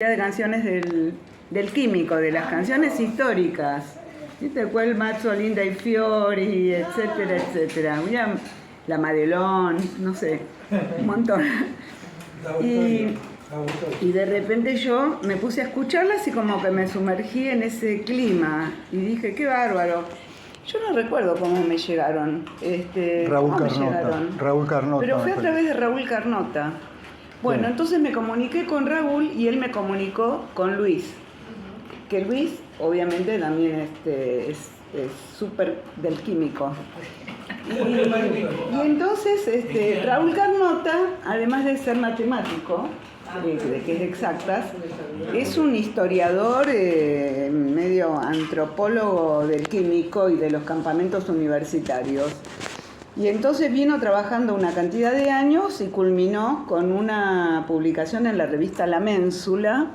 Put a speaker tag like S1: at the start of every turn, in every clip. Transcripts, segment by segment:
S1: de canciones del Químico, de las canciones históricas. ¿Viste? Quel mazzo linda y fiori, etcétera, etcétera. Mira, la Madelón, no sé, un montón. Y de repente yo me puse a escucharlas y como que me sumergí en ese clima. Y dije, qué bárbaro. Yo no recuerdo cómo me llegaron.
S2: Raúl Carnota.
S1: Pero fue a través de Raúl Carnota. Bueno, sí. Entonces me comuniqué con Raúl y él me comunicó con Luis. Que Luis, obviamente, también es súper del Químico. Y entonces Raúl Carnota, además de ser matemático, que es de exactas, es un historiador, medio antropólogo del Químico y de los campamentos universitarios. Y entonces vino trabajando una cantidad de años y culminó con una publicación en la revista La Ménsula,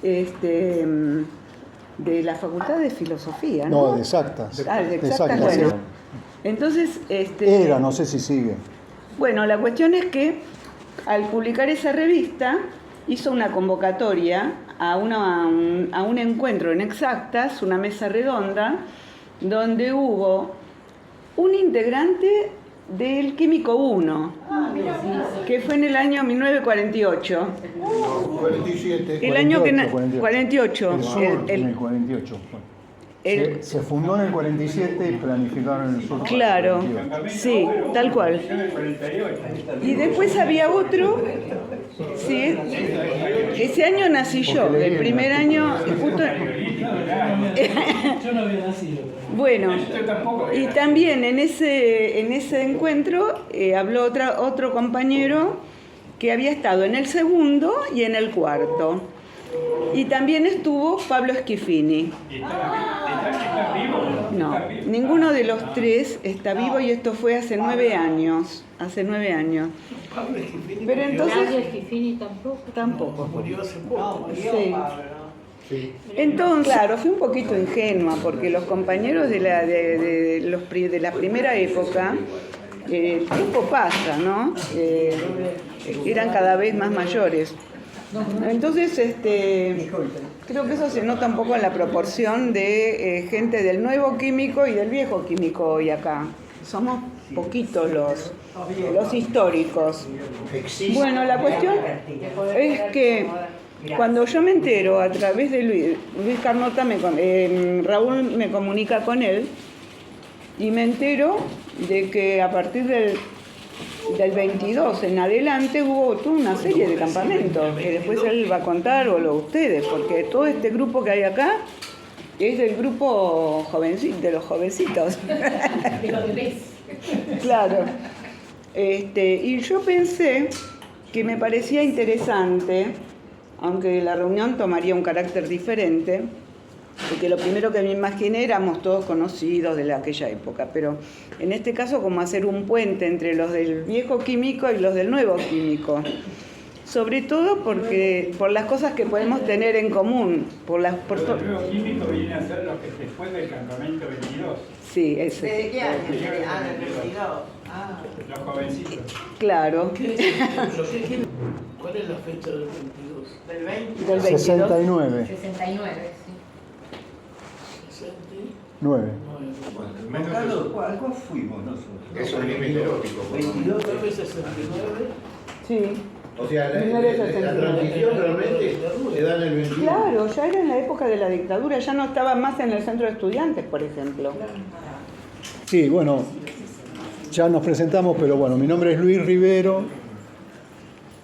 S1: de la Facultad de Filosofía, ¿no?
S2: No, de exactas.
S1: De exactas, bueno. Entonces,
S2: era, no sé si sigue.
S1: Bueno, la cuestión es que al publicar esa revista hizo una convocatoria a un encuentro en Exactas, una mesa redonda, donde hubo un integrante del Químico 1, que fue en el año 1948.
S3: 47.
S1: El año que 48.
S2: En el 48. Se fundó en el 47 y planificaron en el sur.
S1: Claro, sí, tal cual. Y después había otro, sí, ese año nací yo, el primer año, justo.
S4: Yo no había nacido.
S1: Bueno, y también en ese encuentro habló otro compañero que había estado en el segundo y en el cuarto. Y también estuvo Pablo Schifini. No, ninguno de los tres está vivo y esto fue hace 9 años. Pero entonces...
S5: Schifini
S1: Tampoco.
S3: Murió hace poco.
S1: Sí. Sí. Entonces, claro, fui un poquito ingenua porque los compañeros de la primera época, el tiempo pasa, ¿no? Eran cada vez más mayores. Entonces, creo que eso se nota un poco en la proporción de gente del nuevo Químico y del viejo Químico hoy acá. Somos poquitos los históricos. Bueno, la cuestión es que cuando yo me entero a través de Luis Carnota, Raúl me comunica con él y me entero de que a partir del 22 en adelante hubo toda una serie de campamentos que después él va a contar o ustedes, porque todo este grupo que hay acá es del grupo de los jovencitos.
S5: De los bebés.
S1: Claro. Y yo pensé que me parecía interesante, aunque la reunión tomaría un carácter diferente, porque lo primero que me imaginé éramos todos conocidos de aquella época, pero en este caso como hacer un puente entre los del viejo Químico y los del nuevo Químico, sobre todo por las cosas que podemos tener en común.
S6: Los del nuevo Químico vienen a ser los que después del campamento 22.
S1: Sí, ese.
S7: ¿De qué año? Del 22.
S6: Los jovencitos.
S1: Claro.
S3: ¿Cuál es la fecha del 22?
S7: Del 20.
S1: Del 22.
S2: 69.
S5: 69, sí.
S2: 9.
S8: Carlos, ¿cuál fuimos nosotros?
S3: Es un límite lógico.
S8: 22
S3: veces 69.
S1: Sí.
S8: O sea, la
S1: 1969.
S8: transición realmente se da en el 21.
S1: Claro, ya era en la época de la dictadura, ya no estaba más en el centro de estudiantes, por ejemplo.
S2: Sí, bueno, ya nos presentamos, pero bueno, mi nombre es Luis Rivero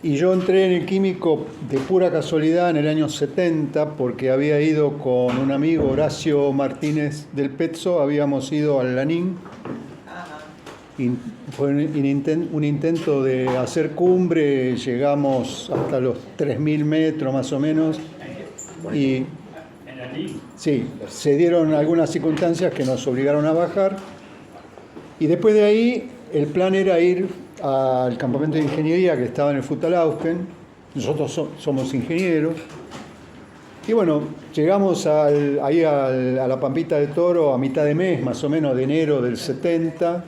S2: y yo entré en el Químico de pura casualidad en el año 70 porque había ido con un amigo, Horacio Martínez del Pezzo, habíamos ido al Lanín. Y fue un intento de hacer cumbre, llegamos hasta los 3.000 metros más o menos y sí, se dieron algunas circunstancias que nos obligaron a bajar y después de ahí el plan era ir al campamento de ingeniería que estaba en el Futsalaufen. Nosotros somos ingenieros y bueno, llegamos ahí a la Pampita de Toro a mitad de mes más o menos de enero del 70.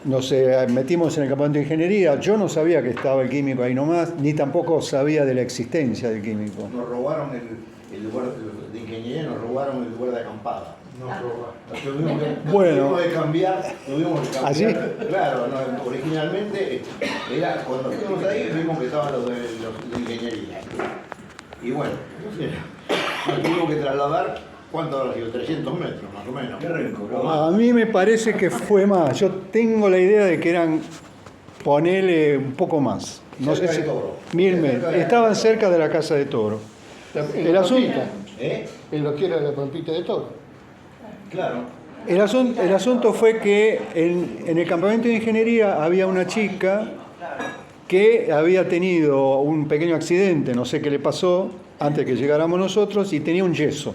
S2: nos metimos en el campamento de ingeniería. Yo no sabía que estaba el químico ahí nomás, ni tampoco sabía de la existencia del químico.
S8: Nos robaron el lugar de ingeniería, nos robaron el lugar de acampada. Tuvimos que cambiar.
S2: ¿Ah, sí?
S8: Claro, no, originalmente era cuando fuimos ahí vimos que estaban los de ingeniería. Y bueno, nos tuvimos que trasladar, ¿cuánto habrá sido? 300 metros más o menos. Qué rico.
S2: A mí me parece que fue más. Yo tengo la idea de que eran, ponele un poco más. No sé
S8: Cerca
S2: si
S8: de Toro.
S2: 1000 metros. Estaban cerca de la casa de Toro. El asunto,
S8: En
S4: lo que era la Pampita de Toro.
S8: Claro.
S2: el asunto fue que en el campamento de ingeniería había una chica que había tenido un pequeño accidente, no sé qué le pasó, antes de que llegáramos nosotros, y tenía un yeso.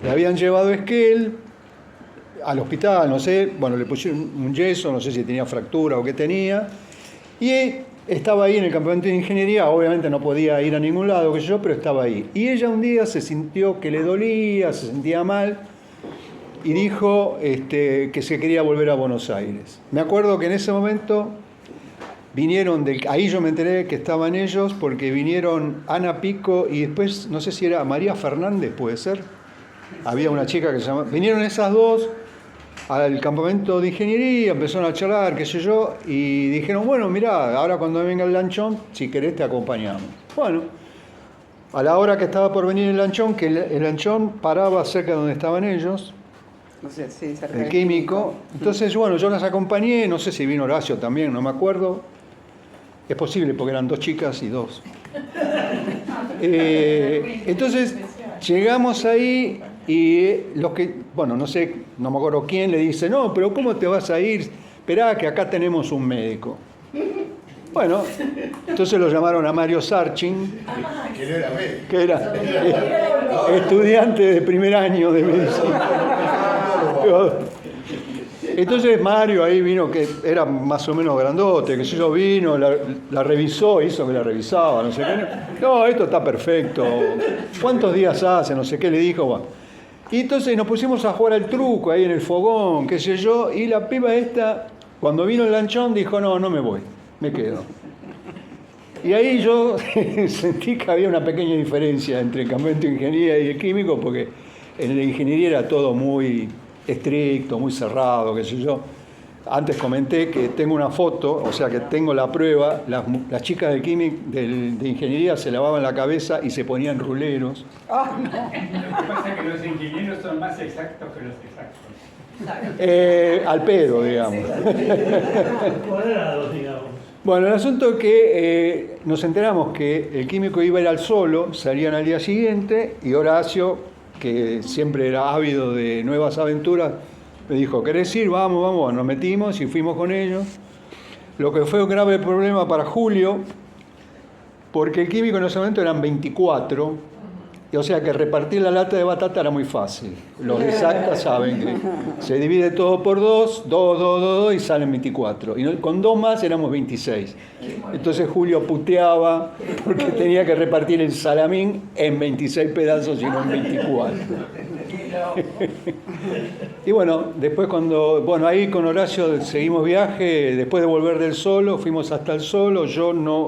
S2: Le habían llevado a Esquel al hospital, no sé, bueno, le pusieron un yeso, no sé si tenía fractura o qué tenía, y estaba ahí en el campamento de ingeniería, obviamente no podía ir a ningún lado, qué sé yo, pero estaba ahí. Y ella un día se sintió que le dolía, se sentía mal, y dijo que se quería volver a Buenos Aires. Me acuerdo que en ese momento vinieron, ahí yo me enteré que estaban ellos, porque vinieron Ana Pico y después, no sé si era María Fernández, puede ser. Había una chica que se llamaba... Vinieron esas dos al campamento de ingeniería, empezaron a charlar, qué sé yo, y dijeron, bueno, mirá, ahora cuando venga el lanchón, si querés te acompañamos. Bueno, a la hora que estaba por venir el lanchón, que el lanchón paraba cerca de donde estaban ellos,
S1: O sea, sí, cerca
S2: el
S1: del
S2: químico. Entonces, bueno, yo las acompañé, no sé si vino Horacio también, no me acuerdo. Es posible porque eran 2 chicas y 2. Entonces, llegamos ahí y los que, bueno, no sé, no me acuerdo quién le dice, no, pero ¿cómo te vas a ir? Esperá que acá tenemos un médico. Bueno, entonces lo llamaron a Mario Sarchin,
S8: Que no era médico.
S2: que era estudiante de primer año de medicina. Entonces Mario ahí vino, que era más o menos grandote, que sé yo, vino, la revisó, hizo que la revisaba, no sé qué. No, esto está perfecto. ¿Cuántos días hace? No sé qué le dijo. Bueno. Y entonces nos pusimos a jugar al truco ahí en el fogón, qué sé yo, y la piba esta, cuando vino el lanchón, dijo, no me voy, me quedo. Y ahí yo sentí que había una pequeña diferencia entre el campamento de ingeniería y el químico, porque en la ingeniería era todo muy estricto, muy cerrado, qué sé yo. Antes comenté que tengo una foto, o sea que tengo la prueba, las chicas de ingeniería se lavaban la cabeza y se ponían ruleros.
S6: Lo que pasa es que los ingenieros son más exactos que los exactos.
S2: Al pedo, digamos.
S3: Cuadrados, digamos.
S2: Bueno, el asunto es que nos enteramos que el químico iba a ir al solo, salían al día siguiente, y Horacio, que siempre era ávido de nuevas aventuras, me dijo, ¿querés ir? Vamos, vamos. Nos metimos y fuimos con ellos. Lo que fue un grave problema para Julio, porque el químico en ese momento eran 24, y o sea que repartir la lata de batata era muy fácil. Los de exacta saben que se divide todo por 2, 2, y salen 24. Y con 2 más éramos 26. Entonces Julio puteaba porque tenía que repartir el salamín en 26 pedazos y no en 24. Y bueno, después ahí con Horacio seguimos viaje, después de volver del solo, fuimos hasta el solo,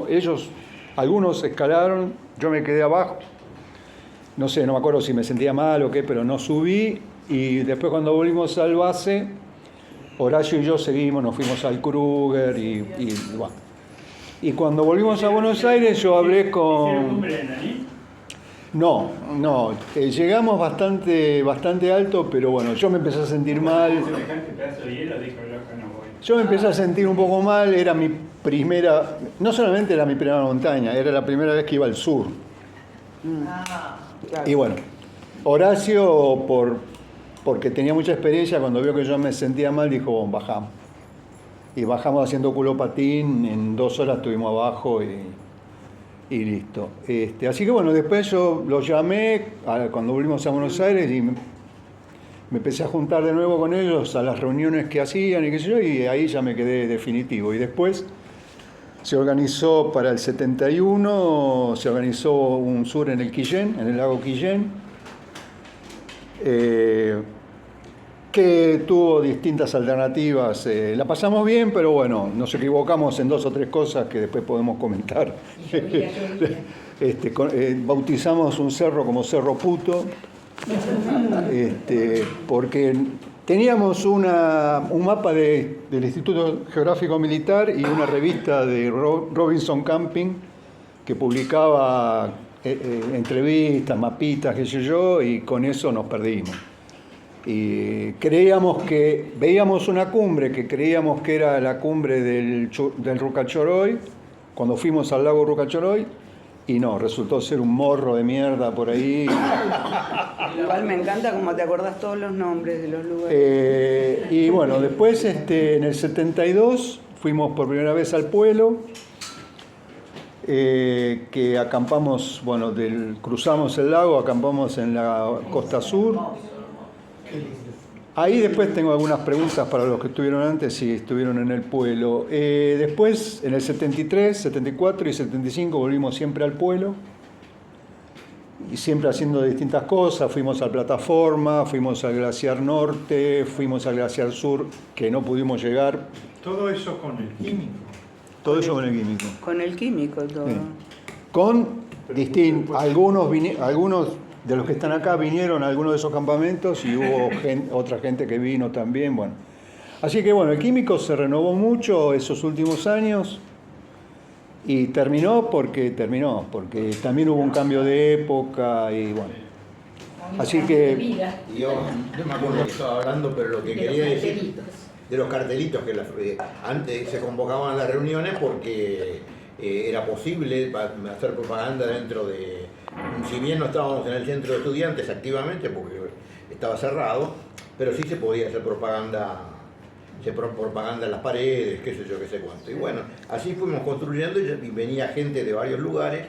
S2: ellos, algunos escalaron, yo me quedé abajo. No sé, no me acuerdo si me sentía mal o qué, pero no subí. Y después cuando volvimos al base, Horacio y yo seguimos, nos fuimos al Kruger y bueno. Y cuando volvimos a Buenos Aires yo hablé con...
S6: ¿Hicieron cumbre de Naní?
S2: No, llegamos bastante alto, pero bueno, yo me empecé a sentir mal.
S6: Semejante pedazo de hielo, dijo, loco, no voy.
S2: Yo me empecé a sentir un poco mal, era mi primera, no solamente era mi primera montaña, era la primera vez que iba al sur.
S1: Claro.
S2: Y bueno, Horacio, porque tenía mucha experiencia, cuando vio que yo me sentía mal, dijo, bueno, bajamos. Y bajamos haciendo culo patín, en 2 horas estuvimos abajo y listo. Así que bueno, después yo los llamé cuando volvimos a Buenos Aires y me empecé a juntar de nuevo con ellos a las reuniones que hacían y qué sé yo, y ahí ya me quedé definitivo. Y después se organizó para el 71, se organizó un sur en el Quillén, en el lago Quillén. que tuvo distintas alternativas. La pasamos bien, pero bueno, nos equivocamos en 2 o 3 cosas que después podemos comentar. Bautizamos un cerro como Cerro Puto, porque teníamos un mapa del Instituto Geográfico Militar y una revista de Robinson Camping que publicaba entrevistas, mapitas, qué sé yo, y con eso nos perdimos. Y veíamos una cumbre que creíamos que era la cumbre del Rucachoroy, cuando fuimos al lago Rucachoroy, y no, resultó ser un morro de mierda por ahí.
S1: Igual me encanta como te acordás todos los nombres de los lugares.
S2: Y bueno, después en el 72 fuimos por primera vez al Pueblo, que acampamos, bueno, cruzamos el lago, acampamos en la costa sur. Ahí después tengo algunas preguntas para los que estuvieron antes, si estuvieron en el Pueblo. Después, en el 73, 74 y 75 volvimos siempre al Pueblo. Y siempre haciendo distintas cosas. Fuimos a Plataforma, fuimos al Glaciar Norte, fuimos al Glaciar Sur, que no pudimos llegar.
S9: Todo eso con el químico.
S2: Todo eso con el químico.
S1: Con el químico todo.
S2: Sí. Con distintos, algunos de los que están acá vinieron a algunos de esos campamentos y hubo otra gente que vino también, bueno. Así que bueno, el químico se renovó mucho esos últimos años y terminó porque también hubo un cambio de época y bueno. Así que
S8: Yo no me acuerdo que estaba hablando, pero lo que quería decir de los cartelitos que antes se convocaban a las reuniones porque era posible hacer propaganda dentro de, si bien no estábamos en el centro de estudiantes activamente porque estaba cerrado, pero sí se podía hacer propaganda en las paredes, qué sé yo, qué sé cuánto. Y bueno, así fuimos construyendo y venía gente de varios lugares,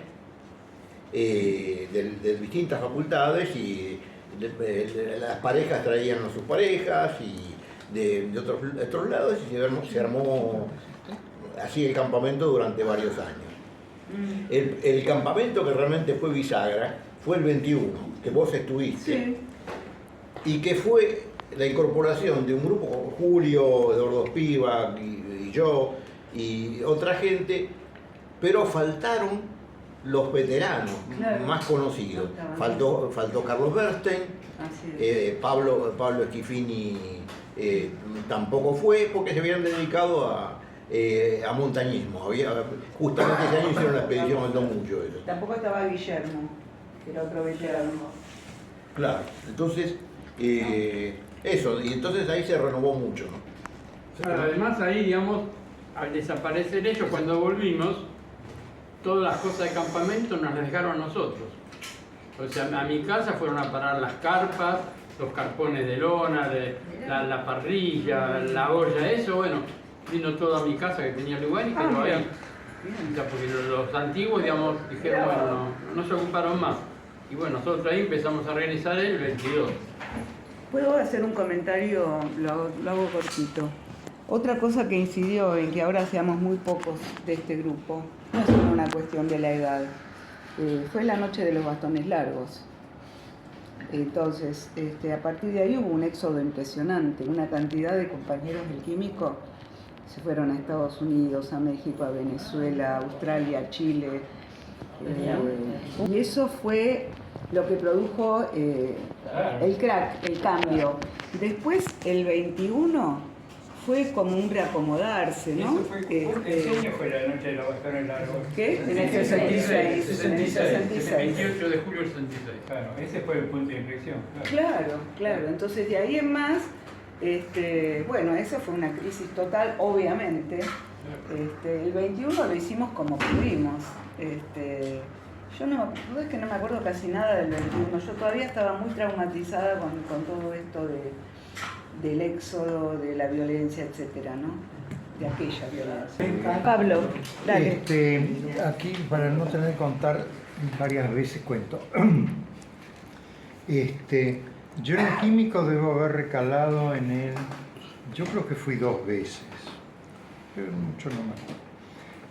S8: de distintas facultades, y las parejas traían a sus parejas y de otros lados, y se armó así el campamento durante varios años. El campamento que realmente fue bisagra fue el 21, que vos estuviste,
S1: Sí.
S8: y que fue la incorporación de un grupo como Julio, Eduardo Spivak y yo y otra gente, pero faltaron los veteranos
S1: Claro.
S8: más conocidos. Faltó Carlos Bernstein,
S1: Así es.
S8: Pablo Schifini tampoco fue porque se habían dedicado a montañismo. Justamente ese año hicieron la expedición Alto Mucho.
S1: Tampoco estaba Guillermo, que era otro veterano.
S8: Claro, entonces eso, y entonces ahí se renovó mucho, ¿no?
S6: Claro, además ahí, digamos, al desaparecer ellos, cuando volvimos, todas las cosas de campamento nos las dejaron a nosotros. O sea, a mi casa fueron a parar las carpas, los carpones de lona, la parrilla, la olla, eso, bueno, vino todo a mi casa que tenía lugar y quedó ahí. O sea, porque los antiguos, digamos, dijeron, bueno, no se ocuparon más. Y bueno, nosotros ahí empezamos a regresar el 22.
S1: ¿Puedo hacer un comentario? Lo hago cortito. Otra cosa que incidió en que ahora seamos muy pocos de este grupo, no es solo una cuestión de la edad, fue la noche de los bastones largos. Entonces, a partir de ahí hubo un éxodo impresionante, una cantidad de compañeros del químico se fueron a Estados Unidos, a México, a Venezuela, a Australia, a Chile. Y eso fue lo que produjo el crack, el cambio. Después, el 21 fue como un reacomodarse, ¿no?
S6: ¿En qué año fue la noche de los bastones largos?
S1: ¿Qué? En el 66. En el 66.
S6: 28 de julio del 66. Claro, ese fue el punto de inflexión.
S1: Claro. Entonces, de ahí en más, bueno, esa fue una crisis total, obviamente. El 21 lo hicimos como pudimos. Yo no me acuerdo casi nada del 21. Yo todavía estaba muy traumatizada con todo esto del éxodo, de la violencia, etcétera, ¿no? De aquella violencia. Pablo, dale.
S9: Aquí, para no tener que contar varias veces, cuento. Yo en el químico debo haber recalado en él, yo creo que fui 2 veces, pero mucho no me acuerdo.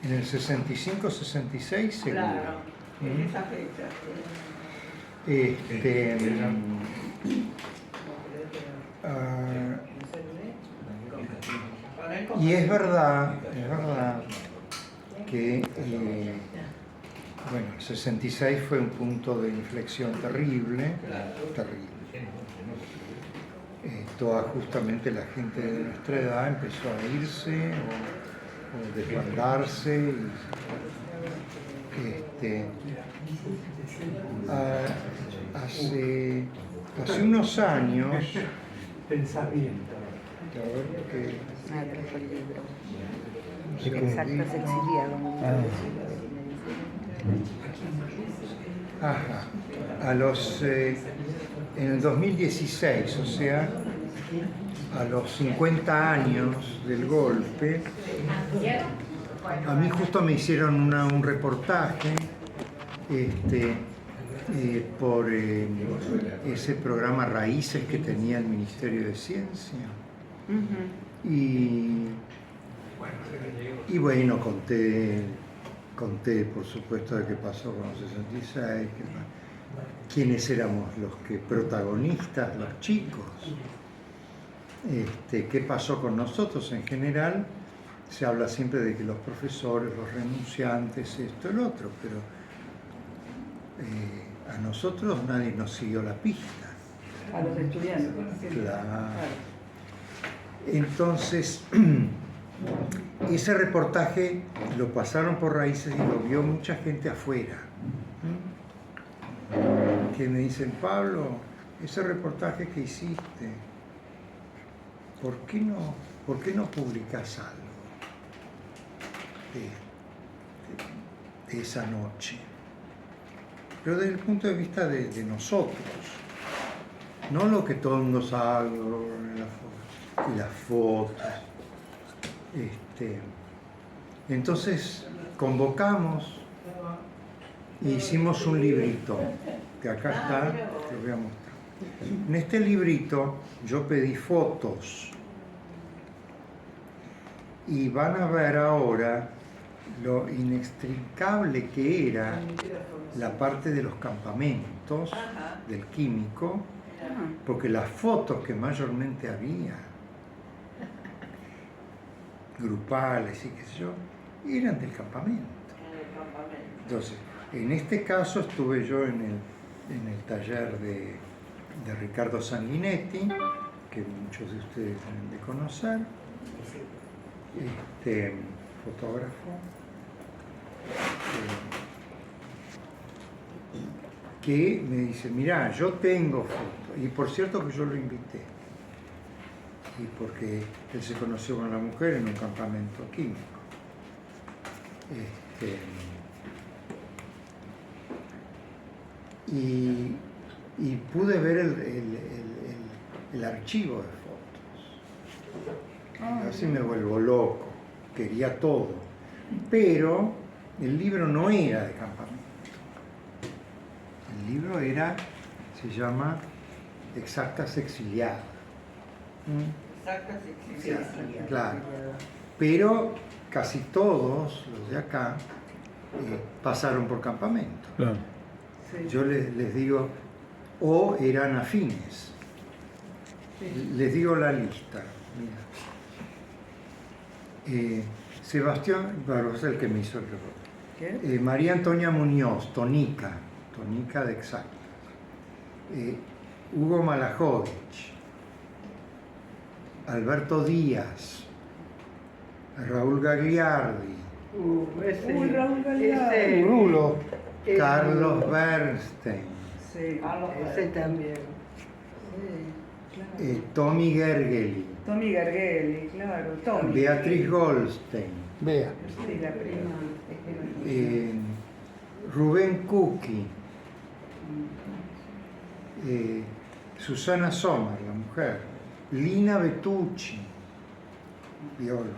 S9: En el 65, 66, seguro.
S1: Claro. En esa fecha.
S9: Y es verdad que bueno, el 66 fue un punto de inflexión terrible. Toda justamente la gente de nuestra edad empezó a irse o desbandarse. Hace unos años,
S3: Pensamiento.
S9: a ver,
S1: trajo el libro.
S9: que
S1: Exactas exiliado.
S9: Ajá. En el 2016, o sea, a los 50 años del golpe, a mí justo me hicieron un reportaje por ese programa Raíces que tenía el Ministerio de Ciencia. Y bueno, conté por supuesto de qué pasó con los 66, quiénes éramos los protagonistas, los chicos, qué pasó con nosotros en general. Se habla siempre de que los profesores, los renunciantes, esto, el otro, pero a nosotros nadie nos siguió la pista.
S1: A los estudiantes.
S9: Claro. Entonces, ese reportaje lo pasaron por Raíces y lo vio mucha gente afuera. Que me dicen, Pablo, ese reportaje que hiciste, ¿por qué no publicas algo de esa noche? Pero desde el punto de vista de nosotros, no lo que todo el mundo sabe, y las fotos. Entonces convocamos e hicimos un librito, que acá está, te lo voy a mostrar. En este librito yo pedí fotos y van a ver ahora lo inextricable que era la parte de los campamentos del químico, porque las fotos que mayormente había, grupales y qué sé yo, eran del campamento. Entonces, en este caso estuve yo en el taller de Ricardo Sanguinetti, que muchos de ustedes deben de conocer, fotógrafo, que me dice, mirá, yo tengo fotos, y por cierto que yo lo invité, y porque él se conoció con la mujer en un campamento químico. Y pude ver el archivo de fotos. Así me vuelvo loco, quería todo. Pero el libro no era de campamento. El libro se llama Exactas Exiliadas.
S7: Exactas exiliadas.
S9: Claro. Pero casi todos los de acá pasaron por campamento.
S2: Claro.
S9: Yo les digo, o eran afines. Les digo la lista. Mira. Sebastián, bueno, es el que me hizo el reporte. María Antonia Muñoz, Tonica de Exactas. Hugo Malajovich, Alberto Díaz, Raúl Gagliardi,
S1: Raúl Galeano.
S2: Rulo.
S9: Carlos Bernstein,
S1: Sí, ese también.
S9: Tommy Gergely,
S1: Tommy Gergely, claro. Tommy.
S9: Beatriz Goldstein,
S2: Vea.
S1: Sí, la prima.
S9: Rubén Cuqui, Susana Sommer, la mujer, Lina Betucci, bióloga,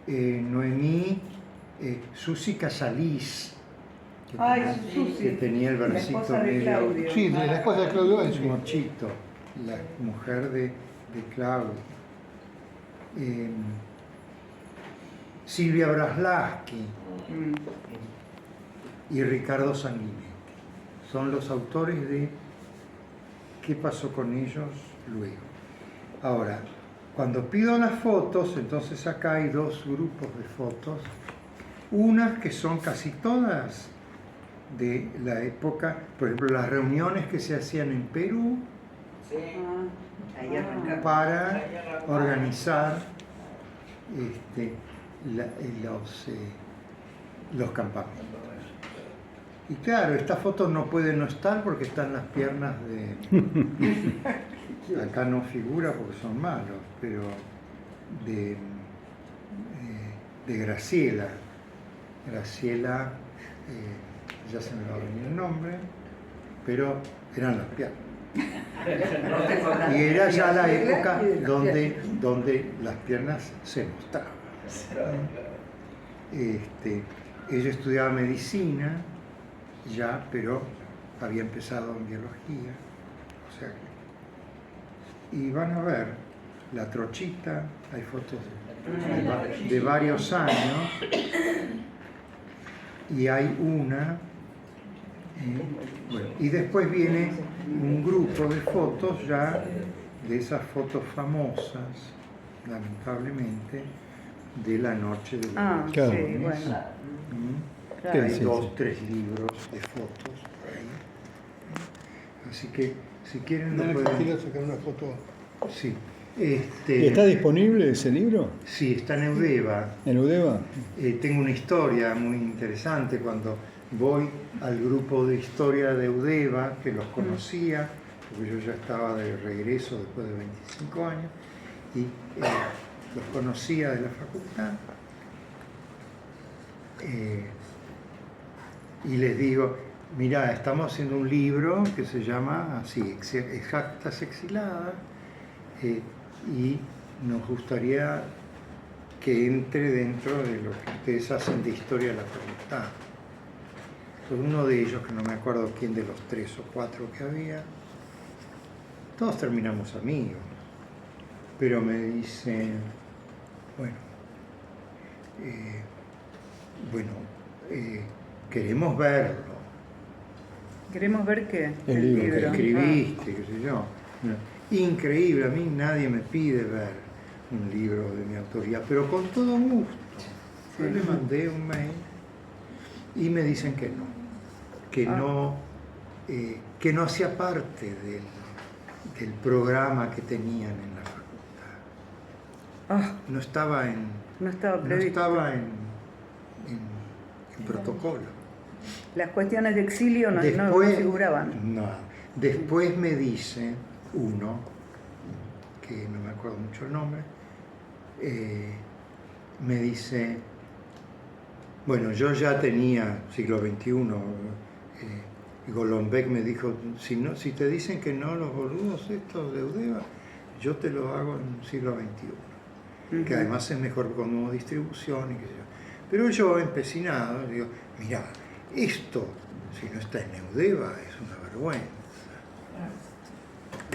S9: Noemí, Susi Casalís, que tenía el
S1: la
S9: versito
S1: esposa de
S9: medio
S1: Claudio.
S2: Sí, de la esposa de Claudio Enzo.
S9: mochito, la mujer de Claudio. Silvia Braslaski y Ricardo Sanguinetti. Son los autores de qué pasó con ellos luego. Ahora, cuando pido las fotos, entonces acá hay dos grupos de fotos. Unas que son casi todas de la época, por ejemplo, las reuniones que se hacían en Perú
S7: Sí. Ahí arrancamos.
S9: para
S7: Ahí arrancamos.
S9: organizar los campamentos. Y claro, esta foto no puede no estar porque están las piernas de... Acá no figura porque son malos, pero de Graciela. Graciela, ya se me va a venir el nombre, pero eran las piernas. Y era ya la época donde las piernas se mostraban. Ella estudiaba medicina ya, pero había empezado en biología. O sea que, y van a ver la trochita, hay fotos de varios años, y hay una. Bueno, y después viene un grupo de fotos ya, de esas fotos famosas, lamentablemente, de la noche de los
S2: claro.
S1: Sí,
S9: Leones.
S1: bueno.
S2: Sí,
S9: Hay
S2: sí,
S9: 2,
S2: sí.
S9: 3 libros de fotos por ahí. Así que si quieren lo pueden.
S4: Quiero sacar una foto.
S9: Sí.
S2: ¿Y está disponible ese libro
S9: Sí, está en Eudeva.
S2: en Udeva?
S9: Tengo una historia muy interesante cuando voy al grupo de historia de Eudeva, que los conocía, porque yo ya estaba de regreso después de 25 años, y los conocía de la facultad. Y les digo, mirá, estamos haciendo un libro que se llama así, Exactas Exiladas, y nos gustaría que entre dentro de lo que ustedes hacen de historia de la facultad. Entonces, uno de ellos, que no me acuerdo quién de los 3 o 4 que había, todos terminamos amigos, pero me dicen, queremos verlo.
S1: ¿Queremos ver qué?
S2: El libro que
S9: Escribiste, qué sé yo. Increíble, a mí nadie me pide ver un libro de mi autoría, pero con todo gusto. Yo le mandé un mail y me dicen que no, que no hacía parte del programa que tenían en la facultad. No estaba en protocolo.
S1: Las cuestiones de exilio no figuraban.
S9: No. Después me dice uno, que no me acuerdo mucho el nombre, me dice, bueno, yo ya tenía siglo XXI, y Golombek me dijo, si te dicen que no los boludos estos de Eudeva, yo te lo hago en siglo XXI, que además es mejor como distribución y qué sé yo. Pero yo, empecinado, digo, mirá, esto, si no está en Eudeva, es una vergüenza.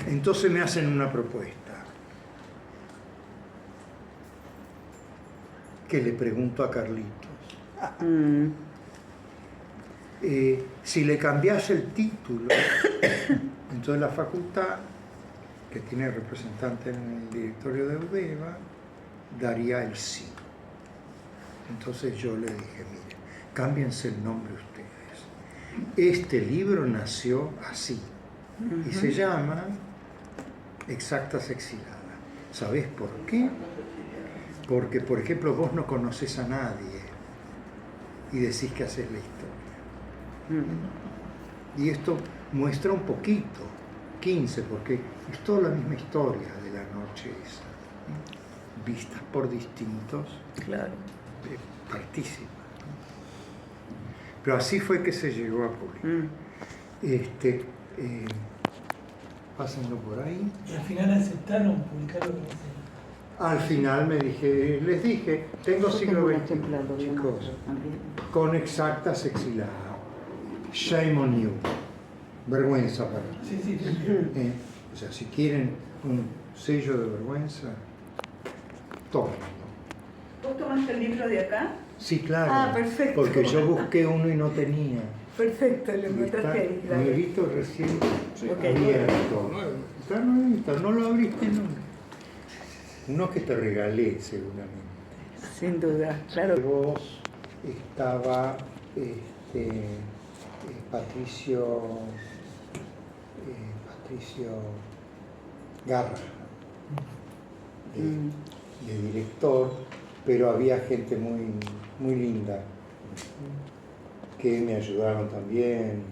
S9: Entonces me hacen una propuesta, que le pregunto a Carlitos. Si le cambias el título, entonces la facultad, que tiene representante en el directorio de Eudeva, daría el sí. Entonces yo le dije, mire, cámbiense el nombre ustedes. Este libro nació así y se llama Exactas Exiladas. ¿Sabés por qué? Porque, por ejemplo, vos no conoces a nadie y decís que haces la historia. Y esto muestra un poquito, 15, porque es toda la misma historia de la noche esa, vistas por distintos partícipes. Pero así fue que se llegó a publicar. Pasando por ahí.
S3: Y al final aceptaron publicar lo que hacen.
S9: Al final les dije, tengo siglo XX, chicos, con Exactas Exiladas. Shame on you. Vergüenza para mí.
S3: Sí.
S9: O sea, si quieren un sello de vergüenza, tómenlo.
S1: ¿Vos tomaste el libro de acá?
S9: Sí, claro.
S1: Ah, perfecto.
S9: Porque yo busqué uno y no tenía.
S1: Perfecto, lo
S9: Y está
S1: encontraste ahí, claro.
S9: nuevito recién
S1: Ok.
S9: abierto. Está nuevito, no lo abriste nunca. no que te regalé seguramente.
S1: Sin duda, claro.
S9: Vos estaba Patricio Garra de director, pero había gente muy linda que me ayudaron también.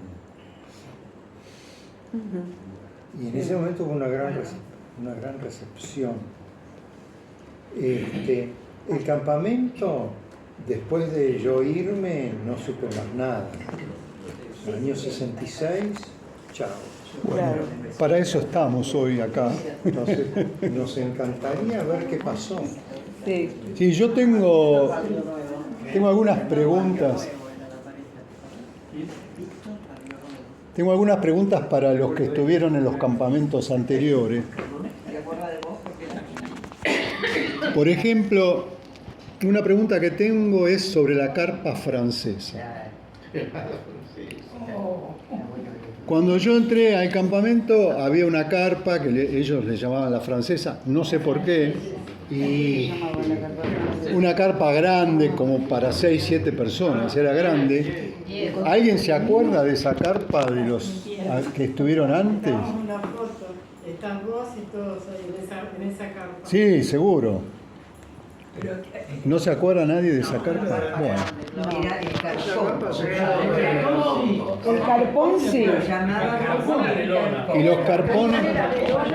S9: Y en ese momento hubo una gran recepción. El campamento, después de yo irme, no supe más nada. En el año 66, chao.
S2: Bueno, para eso estamos hoy acá.
S9: Entonces, nos encantaría ver qué pasó.
S1: Sí.
S2: Sí, yo tengo algunas preguntas. Tengo algunas preguntas para los que estuvieron en los campamentos anteriores. Por ejemplo, una pregunta que tengo es sobre la carpa francesa. Cuando yo entré al campamento había una carpa que ellos le llamaban la francesa, no sé por qué, y una carpa grande como para 6, 7 personas, era grande. ¿Alguien se acuerda de esa carpa de los que estuvieron antes?
S10: Una foto, están vos y todos ahí en esa carpa.
S2: Sí, seguro. ¿No se acuerda nadie de esa carpa? Bueno.
S7: Era el carpón.
S1: El carpón sí.
S7: Lo llamaba
S2: ¿Y los carpones?
S7: el carpón.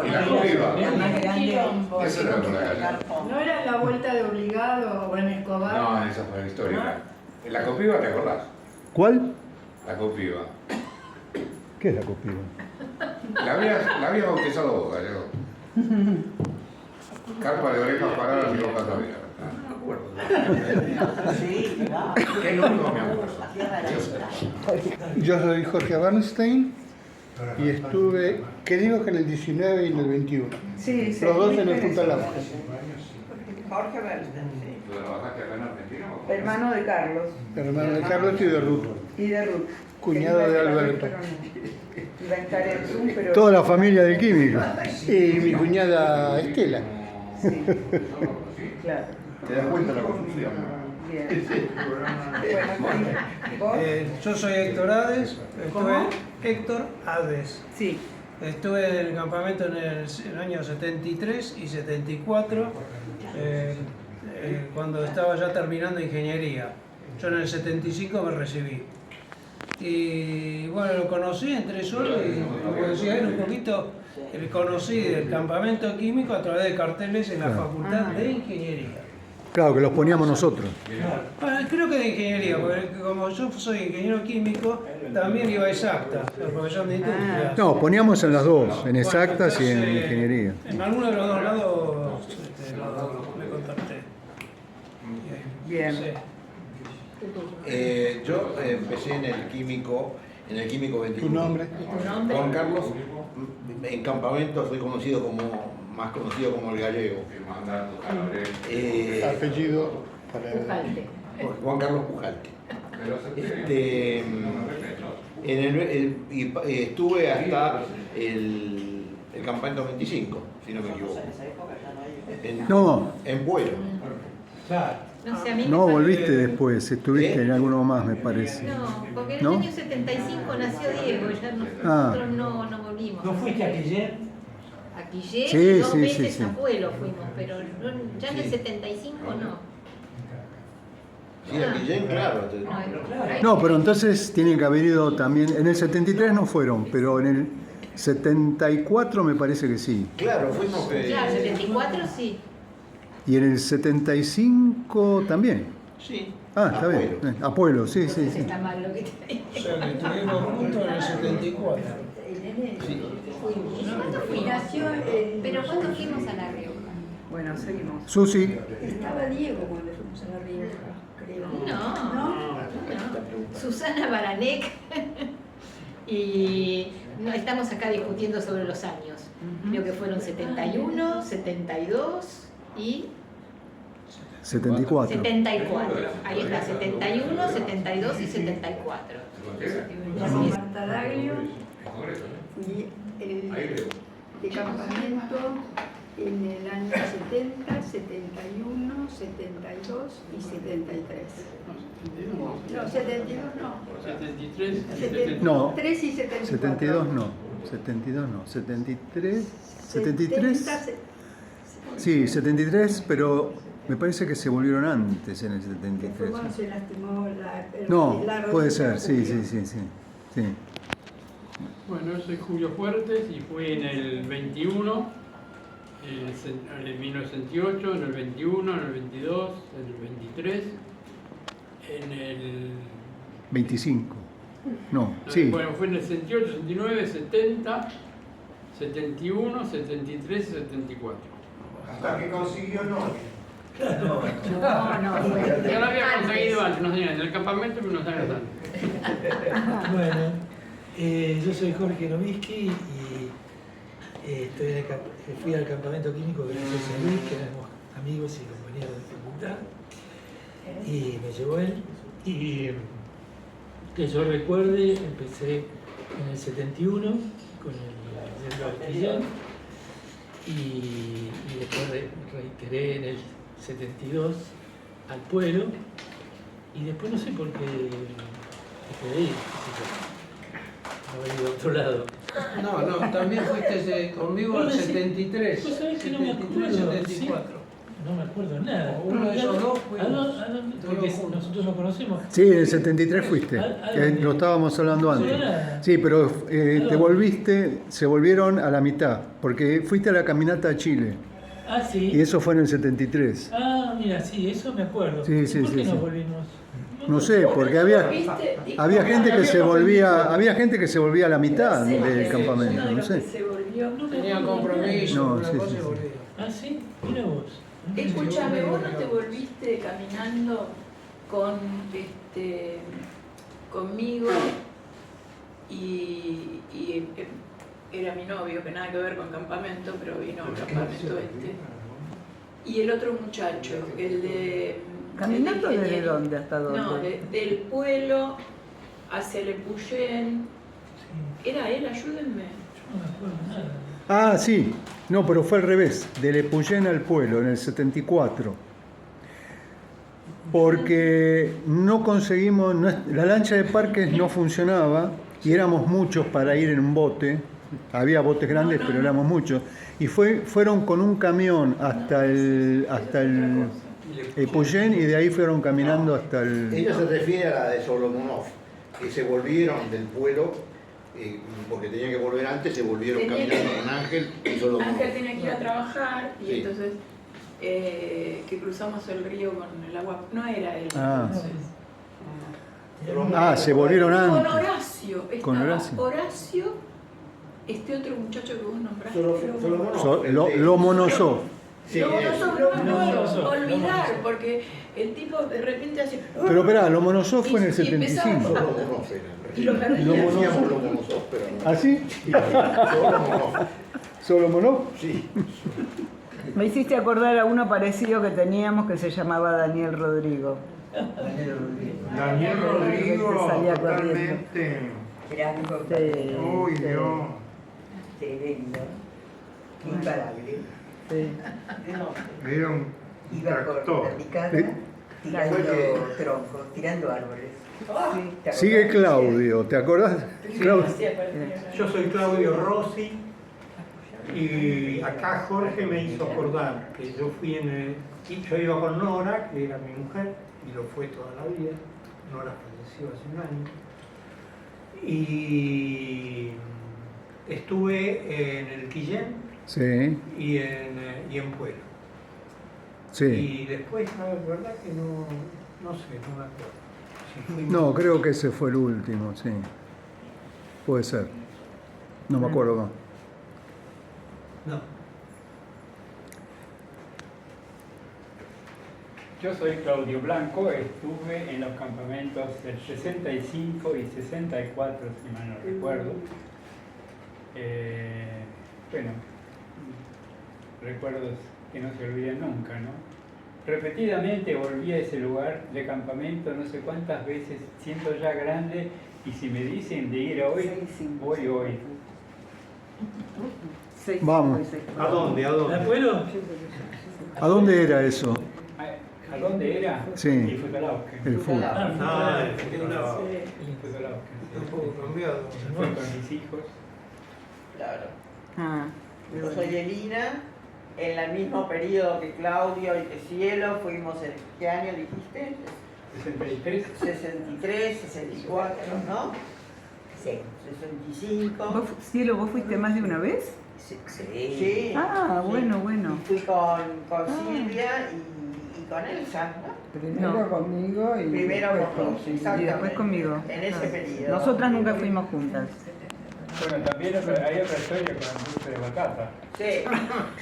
S8: ¿Y la copiva?
S7: La más grande.
S8: Eso era por la
S10: ¿No era la vuelta de obligado o en Escobar?
S11: No, esa fue la histórica. ¿En la copiva te acordás?
S2: ¿Cuál?
S11: La copiva.
S2: ¿Qué es la copiva?
S11: La habías bautizado vos, Gallego. Carpa de orejas paradas y bocas abiertas. No me acuerdo.
S7: Sí, claro.
S11: Qué número me acuerdo.
S4: Yo soy Jorge Bernstein y estuve, que digo que en el 19 y en el 21.
S1: Sí, sí.
S4: Los dos en el Punta Laura.
S7: Jorge Bernstein, sí.
S11: ¿Tú trabajaste acá en Argentina o?
S1: Hermano de Carlos
S4: Hermano de Carlos y de Ruth.
S1: y de Ruth.
S4: Cuñado de Alberto.
S1: Iba a estar en Zoom, pero...
S2: Toda la familia del químico.
S4: Y mi cuñada Estela.
S1: Sí, claro.
S8: ¿Te das cuenta de la confusión?
S1: Bien. Bueno, ¿vos?
S3: Yo soy Héctor Hades,
S1: ¿Cómo?
S3: Héctor Hades.
S1: Sí.
S3: Estuve en el campamento en el año 73 y 74, cuando estaba ya terminando ingeniería. Yo en el 75 me recibí. Y bueno, lo conocí, entré solo y, como decía él, un poquito conocí del campamento químico a través de carteles en la Facultad de Ingeniería.
S2: Claro, que los poníamos nosotros.
S3: Bueno, creo que de ingeniería, porque como yo soy ingeniero químico, también iba a Exacta, el profesor de industria.
S2: No, poníamos en las dos, en exactas y en
S3: Entonces,
S2: ingeniería.
S3: En alguno de los dos lados me contacté.
S1: Bien.
S3: Sí.
S8: Yo empecé en el químico 21.
S4: ¿Tu nombre?
S8: Juan Carlos, en campamento soy más conocido como el Gallego.
S4: Apellido para
S8: Juan Carlos Pujalte. Estuve hasta el campamento 25, si no me equivoco. En vuelo.
S5: No sé, a mí me
S2: No,
S5: parece-
S2: volviste después, estuviste en alguno más, me parece.
S5: No, porque en
S2: ¿No?
S5: el año 75 nació Diego, ya nosotros no volvimos.
S3: ¿No fuiste a Quillet?
S5: A Quillet
S2: Sí,
S5: y 2
S2: sí,
S5: veces
S2: sí.
S5: a Pueblo fuimos, pero ya en el 75 no.
S8: Sí, aquí ya, claro.
S2: No, pero entonces tienen que haber ido también. En el 73 no fueron, pero en el 74 me parece que sí.
S8: Claro, fuimos.
S5: Claro, 74 sí.
S2: Y en el 75 también.
S8: Sí.
S2: Ah, está bien. A Pueblo, sí, sí,
S5: Entonces
S2: sí.
S5: está mal lo que te
S3: O sea, que estuvimos juntos en el 74.
S5: ¿Cuándo fuimos? Pero ¿cuándo fuimos a La Rioja?
S1: Bueno, seguimos.
S2: Susi,
S10: Estaba Diego cuando fuimos a La Rioja, creo.
S5: No. Susana Baranek. Y no, estamos acá discutiendo sobre los años. Creo que fueron 71, 72 y
S2: 74.
S5: 74. Ahí está, 71, 72 y 74.
S10: Marta Daglio y
S12: de campamento en el año 70, 71, 72 y 73. No, 72 no.
S6: 73,
S12: 73 y 74.
S2: 72 no, 72 no, 73, 73, sí, 73, pero me parece que se volvieron antes en el 73.
S12: Cuando se lastimó
S2: No,
S12: la
S2: puede
S12: rodilla.
S2: ser, sí.
S6: Bueno, yo soy Julio Fuertes y fui en el 21, en el 1968, en el 21, en el 22, en el 23, en el...
S2: 25, no, sí.
S6: Bueno, fue en el 68, 69, 70, 71, 73 y 74.
S11: Hasta que consiguió novia.
S5: No,
S6: Ya lo había conseguido antes, unos años, en el campamento y unos años antes.
S13: Bueno, yo soy Jorge Novisky y fui al campamento químico de San Luis, que éramos amigos y compañeros de facultad, y me llevó él. Y que yo recuerde, empecé en el 71 con el yendo al Quillén y después reiteré en el 72 al Pueblo y después no sé por qué me quedé ahí, no he ido a otro lado.
S3: No, también fuiste conmigo al 73.
S13: ¿Vos sabés que no me acuerdo?
S3: 74.
S13: No me acuerdo nada.
S3: Uno de esos dos fuimos.
S13: Porque nosotros nos conocemos.
S2: Sí, en el 73 fuiste, que lo estábamos hablando antes. Sí, pero te volviste, se volvieron a la mitad, porque fuiste a la caminata a Chile.
S13: Ah, sí.
S2: Y eso fue en el 73.
S13: Ah, mira, sí, eso me acuerdo.
S2: Sí, sí,
S13: ¿Por qué
S2: sí,
S13: nos
S2: sí.
S13: volvimos?
S2: No sé, porque había gente que se volvía a la mitad del campamento, no sé.
S3: Tenían compromiso,
S2: No,
S3: una
S2: sí,
S3: cosa
S2: sí,
S3: y
S2: sí.
S3: volvían.
S13: Ah, sí, mira vos.
S14: Escúchame, ¿vos no te volviste caminando conmigo y era mi novio, que nada que ver con campamento, pero vino al campamento y el otro muchacho, el de...
S1: ¿Caminando
S14: el de
S1: desde
S14: ingeniería.
S1: dónde hasta dónde?
S14: No, del Pueblo hacia el Epuyén. ¿Era él? Ayúdenme.
S13: No me acuerdo nada.
S2: Ah, sí. No, pero fue al revés, del Epuyén al Pueblo, en el 74. Porque no conseguimos, la lancha de parques no funcionaba y éramos muchos para ir en un bote. Había botes grandes, pero éramos muchos. Y fueron con un camión hasta el Epuyén y de ahí fueron caminando hasta el...
S8: Ella se refiere a la de Solomonov, que se volvieron del pueblo, porque tenían que volver antes, se volvieron caminando con Ángel y Solomonov.
S14: Ángel tenía que ir a trabajar y
S8: Sí.
S14: entonces que cruzamos el río con el agua. No era él.
S2: Ah.
S14: Entonces.
S2: Se volvieron
S14: Con
S2: antes.
S14: Horacio.
S2: Con
S14: Estaba
S2: Horacio.
S14: Horacio, este otro muchacho que vos nombraste.
S2: Lomonosov.
S8: Sí,
S14: Lomonosov, no me puedo olvidar, porque el tipo de repente hace...
S2: Pero esperá, Lomonosov fue en el
S14: Y empezaba
S2: 75.
S14: y lo perdía.
S8: Lomonosov, pero no.
S2: ¿Ah, sí?
S8: Solomonov.
S2: ¿Solomonov?
S8: Sí.
S1: Me hiciste acordar a uno parecido que teníamos que se llamaba Daniel Rodrigo.
S9: Daniel Rodrigo,
S1: Que salía corriendo.
S9: totalmente.
S1: Sí,
S9: Uy,
S1: sí.
S9: Dios.
S7: Tremendo. Imparable.
S1: Sí.
S9: Era un
S7: Iba por
S9: tractor.
S7: Verticada, tirando troncos, tirando árboles. Sí, ¿te
S2: Sigue
S7: acordás?
S2: Claudio, ¿te acordás? Claudio.
S15: Yo soy Claudio Rossi y acá Jorge me hizo acordar que yo fui yo iba con Nora, que era mi mujer, y lo fue toda la vida. Nora falleció hace un año. Y estuve en el Quillén
S2: Sí,
S15: y en Pueblo.
S2: sí.
S15: Y después, la verdad que no sé, no me acuerdo. Si fuimos-
S2: No, creo que ese fue el último, sí. Puede ser. No me acuerdo más.
S15: No.
S16: Yo soy Claudio Blanco, estuve en los campamentos del 65 y 64, si mal no recuerdo. Bueno, recuerdos que no se olvidan nunca, ¿no? Repetidamente volví a ese lugar de campamento no sé cuántas veces, siendo ya grande, y si me dicen de ir hoy, voy hoy.
S2: Vamos.
S15: ¿A dónde? ¿A dónde?
S13: ¿Abuelo?
S2: ¿A dónde era eso?
S16: ¿A dónde era?
S2: Sí.
S16: El Futolauque.
S2: El fútbol.
S15: Ah, el Futolauque.
S16: El Futolauque.
S3: Un poco cambiado.
S16: Fue con mis hijos.
S17: Claro.
S1: Ah,
S17: Yo soy Elina, en el mismo periodo que Claudio y que Cielo, fuimos en, ¿qué año dijiste?
S16: 63.
S17: 63, 64, ¿no?
S7: Sí.
S17: 65.
S1: Cielo, ¿vos fuiste más de una vez?
S17: Sí.
S1: Ah, bueno, bueno.
S17: Y fui con Silvia y con Elsa, ¿no?
S10: Primero conmigo y
S17: Primero
S10: después
S17: con
S10: con
S17: vos,
S1: Y
S17: exactamente.
S1: después conmigo.
S17: En ese periodo.
S1: Nosotras nunca fuimos juntas.
S16: Bueno, también hay otra historia con el dulce de batata.
S17: Sí.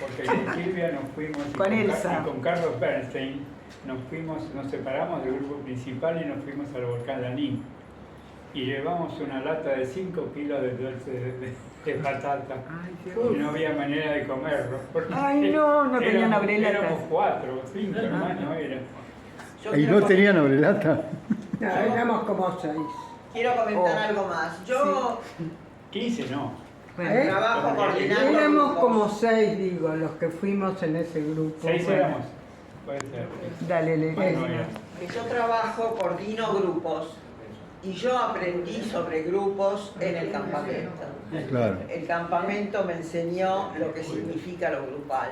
S16: Porque con Silvia nos fuimos y
S1: Con Elsa.
S16: y con Carlos Bernstein nos separamos del grupo principal y nos fuimos al volcán Lanín. Y llevamos una lata de 5 kilos de dulce de batata. Y no había manera de comerlo. porque
S1: Ay, no tenían abrelatas.
S16: Éramos 4 o 5 hermanos, era.
S2: ¿Y no tenían abrelata?
S10: No, éramos como 6.
S17: Quiero comentar algo más. Yo
S16: 15 no.
S17: trabajo coordinando
S10: Éramos
S17: grupos.
S10: como 6, digo, los que fuimos en ese grupo.
S16: 6 éramos. Puede ser.
S1: Dale,
S16: Bueno, era.
S17: Yo trabajo, coordino grupos y yo aprendí sobre grupos en el campamento.
S2: Claro.
S17: El campamento me enseñó lo que significa lo grupal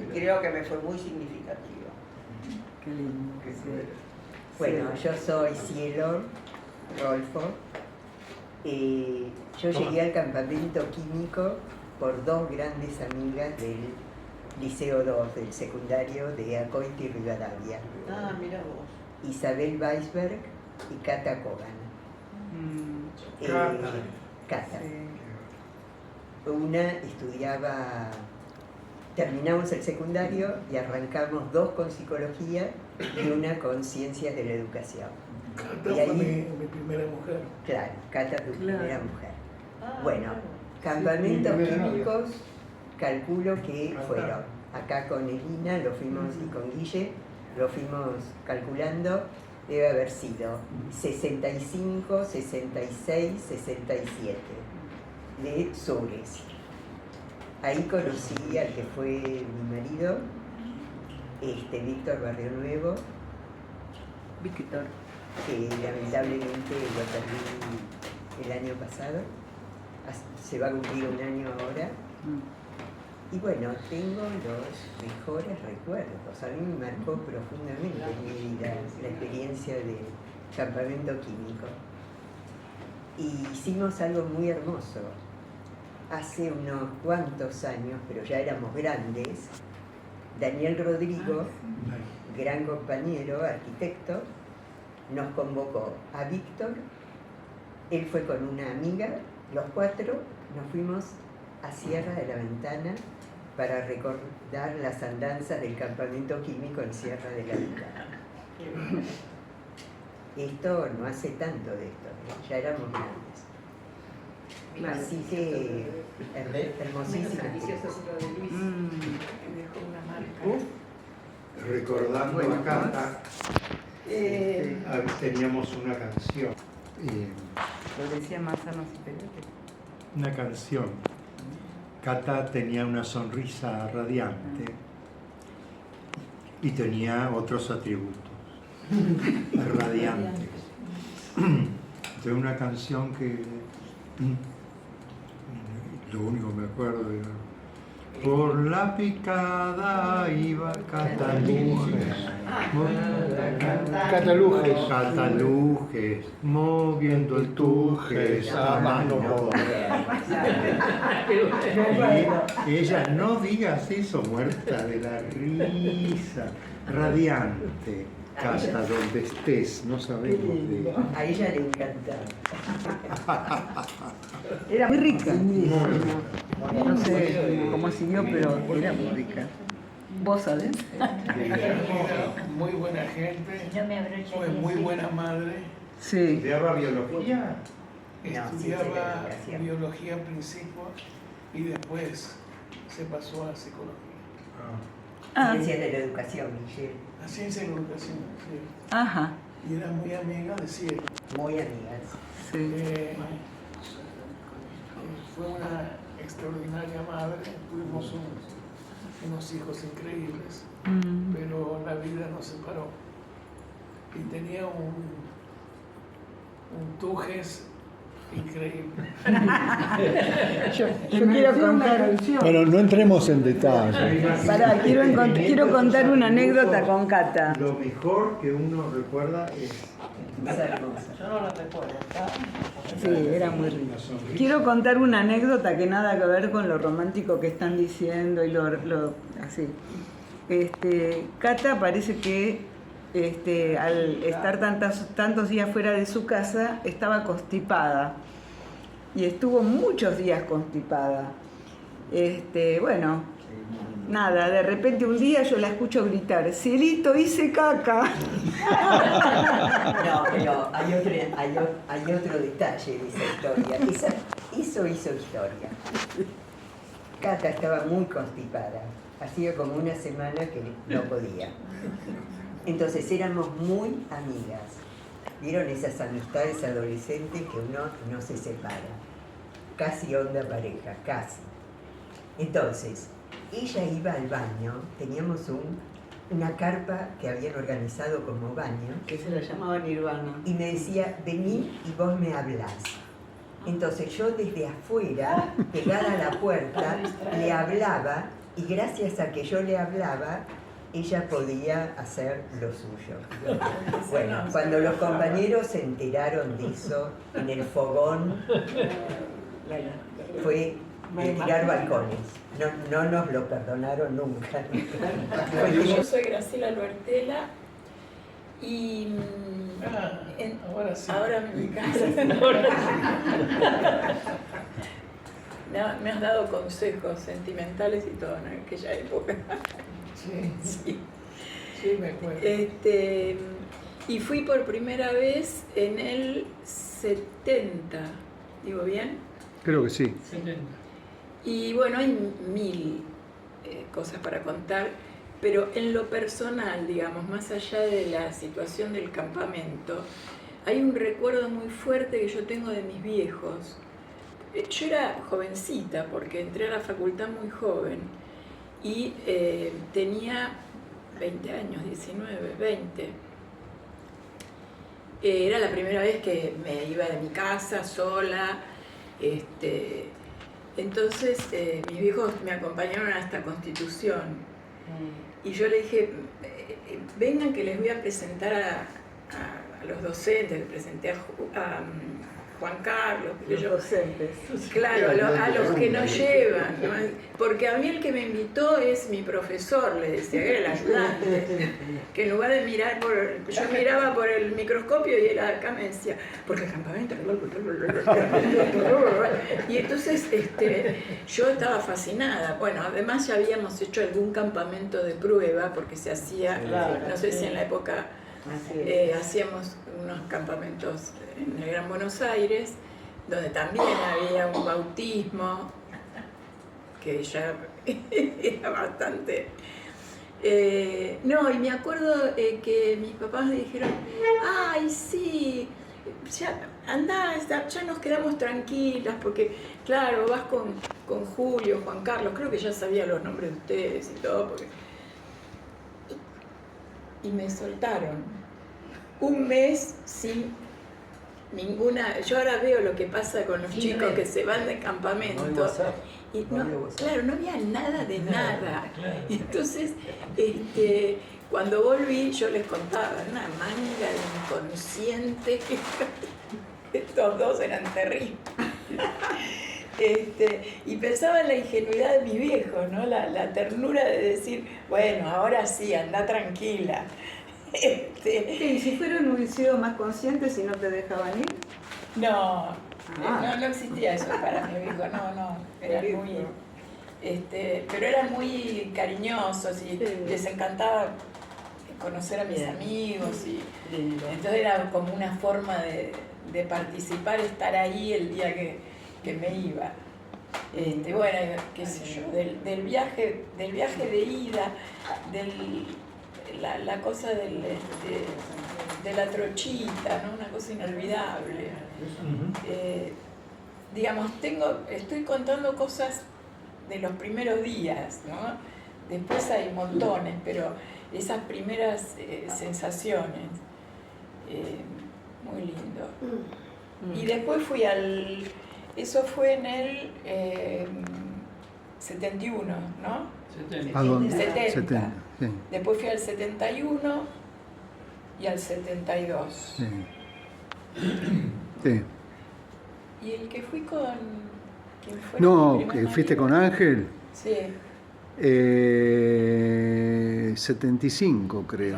S17: y creo que me fue muy significativo.
S1: Qué lindo.
S7: Bueno, yo soy Cielo Rolfo. Yo llegué al campamento químico por dos grandes amigas del Liceo 2, del secundario de Acoite y Rivadavia.
S17: Ah, mira vos.
S7: Isabel Weisberg y Cata Kogan. Cata. Una estudiaba, terminamos el secundario y arrancamos dos con psicología y una con ciencias de la educación.
S3: Cata
S7: Y ahí-
S3: fue mi primera mujer.
S7: Claro, Cata, tu
S1: Claro.
S7: primera mujer.
S17: Ah,
S7: Bueno,
S17: claro.
S7: campamentos
S4: Sí, mi primera
S7: químicos, calculo que fueron, acá con Elina lo fuimos y con Guille, lo fuimos calculando, debe haber sido 65, 66, 67 de Sures. Ahí conocí al que fue mi marido, Víctor Barrio Nuevo,
S1: Víctor.
S7: que lamentablemente lo perdí el año pasado. Se va a cumplir un año ahora. Y bueno, tengo los mejores recuerdos. A mí me marcó profundamente mi vida la experiencia del campamento químico. Y hicimos algo muy hermoso. Hace unos cuantos años, pero ya éramos grandes, Daniel Rodrigo, gran compañero, arquitecto, nos convocó a Víctor. Él fue con una amiga, los cuatro nos fuimos a Sierra de la Ventana para recordar las andanzas del campamento químico en Sierra de la Ventana. Esto no hace tanto de esto, ¿no? Ya éramos grandes.
S1: Claro.
S7: Así que hermosísimo.
S14: Me dejó una marca.
S9: Recordando
S1: Bueno,
S9: a Cata, teníamos una canción.
S1: Lo decía Manzanos y Pelotes.
S9: Una canción. Cata tenía una sonrisa radiante y tenía otros atributos radiantes. De una canción que lo único que me acuerdo era por la picada iba Catalujes.
S4: Catalujes.
S9: Catalujes, moviendo el tujes a mano. Y ella, no digas eso, muerta de la risa, radiante. Cata, donde estés, no sabemos de...
S7: A ella le encantaba.
S1: Era muy rica. No sé cómo siguió, pero era muy rica. ¿Vos sabés?
S3: Era muy buena gente, fue muy buena madre.
S1: Sí.
S9: ¿Estudiaba biología?
S3: Estudiaba biología al principio y después se pasó a psicología.
S7: Ciencias de la educación, Michelle.
S3: A ciencia de la educación, sí.
S1: Ajá.
S3: Y era muy amiga de Cielo.
S7: Muy amigas.
S1: Sí.
S3: Fue una
S18: extraordinaria madre, tuvimos unos hijos increíbles, pero la vida nos separó. Y tenía un tujes increíble.
S1: Yo quiero contar.
S2: Bueno, no entremos en detalle.
S1: Pará, quiero contar una anécdota con Cata.
S9: Lo mejor que uno recuerda es
S1: esa hermosa.
S17: Yo no lo recuerdo, ¿está?
S1: Sí, era muy rico. Quiero contar una anécdota que nada que ver con lo romántico que están diciendo y lo así. Cata parece que al estar tantos días fuera de su casa estaba constipada y estuvo muchos días constipada. Bueno, nada, de repente un día yo la escucho gritar: "Cielito, hice caca".
S7: No, pero hay otro detalle de esa historia. Hizo historia. Cata estaba muy constipada. Hacía como una semana que no podía. Entonces éramos muy amigas. ¿Vieron esas amistades adolescentes que uno no se separa? Casi onda pareja, casi. Entonces, ella iba al baño, teníamos una carpa que habían organizado como baño.
S1: Que se la llamaba Nirvana.
S7: Y me decía: vení y vos me hablás. Entonces yo desde afuera, pegada a la puerta, le hablaba, y gracias a que yo le hablaba, ella podía hacer lo suyo. Bueno, cuando los compañeros se enteraron de eso en el fogón, fue de tirar balcones. No nos lo perdonaron nunca.
S14: Yo soy Graciela Luertela y ahora me casa. Me has dado consejos sentimentales y todo en aquella época.
S18: Sí, me acuerdo.
S14: Y fui por primera vez en el 70, ¿digo bien?
S2: Creo que sí.
S14: 70. Y bueno, hay mil cosas para contar, pero en lo personal, digamos, más allá de la situación del campamento, hay un recuerdo muy fuerte que yo tengo de mis viejos. Yo era jovencita porque entré a la facultad muy joven y tenía 20 años, 19, 20. Era la primera vez que me iba de mi casa sola. Entonces mis viejos me acompañaron a esta Constitución y yo le dije: vengan que les voy a presentar a los docentes. Le presenté a Juan Carlos,
S1: los docentes.
S14: Claro, a los que nos llevan, ¿no? Porque a mí el que me invitó es mi profesor, le decía, era el ayudante, que en lugar de mirar yo miraba por el microscopio y él acá me decía, porque el campamento... Y entonces yo estaba fascinada. Bueno, además ya habíamos hecho algún campamento de prueba, porque se hacía, no sé si en la época... hacíamos unos campamentos en el Gran Buenos Aires, donde también había un bautismo, que ya era bastante... no, y me acuerdo que mis papás me dijeron: ay, sí, ya andá, ya nos quedamos tranquilas, porque claro, vas con Julio, Juan Carlos, creo que ya sabía los nombres de ustedes y todo, porque... Y me soltaron. Un mes sin ninguna... Yo ahora veo lo que pasa con los chicos que se van de campamento. Y claro, no había nada de nada. Entonces, cuando volví, yo les contaba, una manga de inconscientes. Estos dos eran terribles. Y pensaba en la ingenuidad de mi viejo, ¿no? La ternura de decir, bueno, ahora sí, anda tranquila.
S1: ¿Y si hubiesen sido más conscientes y no te dejaban ir?
S14: No existía eso para mi viejo, no, eran muy... pero eran muy cariñosos y les encantaba conocer a mis amigos y entonces era como una forma de participar, estar ahí el día que me iba. Bueno, qué sé yo, del viaje de ida, la cosa de la trochita, ¿no? Una cosa inolvidable. digamos, estoy contando cosas de los primeros días, ¿no? Después hay montones, pero esas primeras sensaciones, muy lindo. Y después eso fue en el 71, ¿no? 70.
S2: Sí.
S14: Después fui al 71 y al 72.
S2: Sí. Sí.
S14: ¿Y el que fui con... ¿quién fue?
S2: No,
S14: ¿Mi primer
S2: que fuiste
S14: marido?
S2: con Ángel.
S14: Sí.
S2: 75 creo.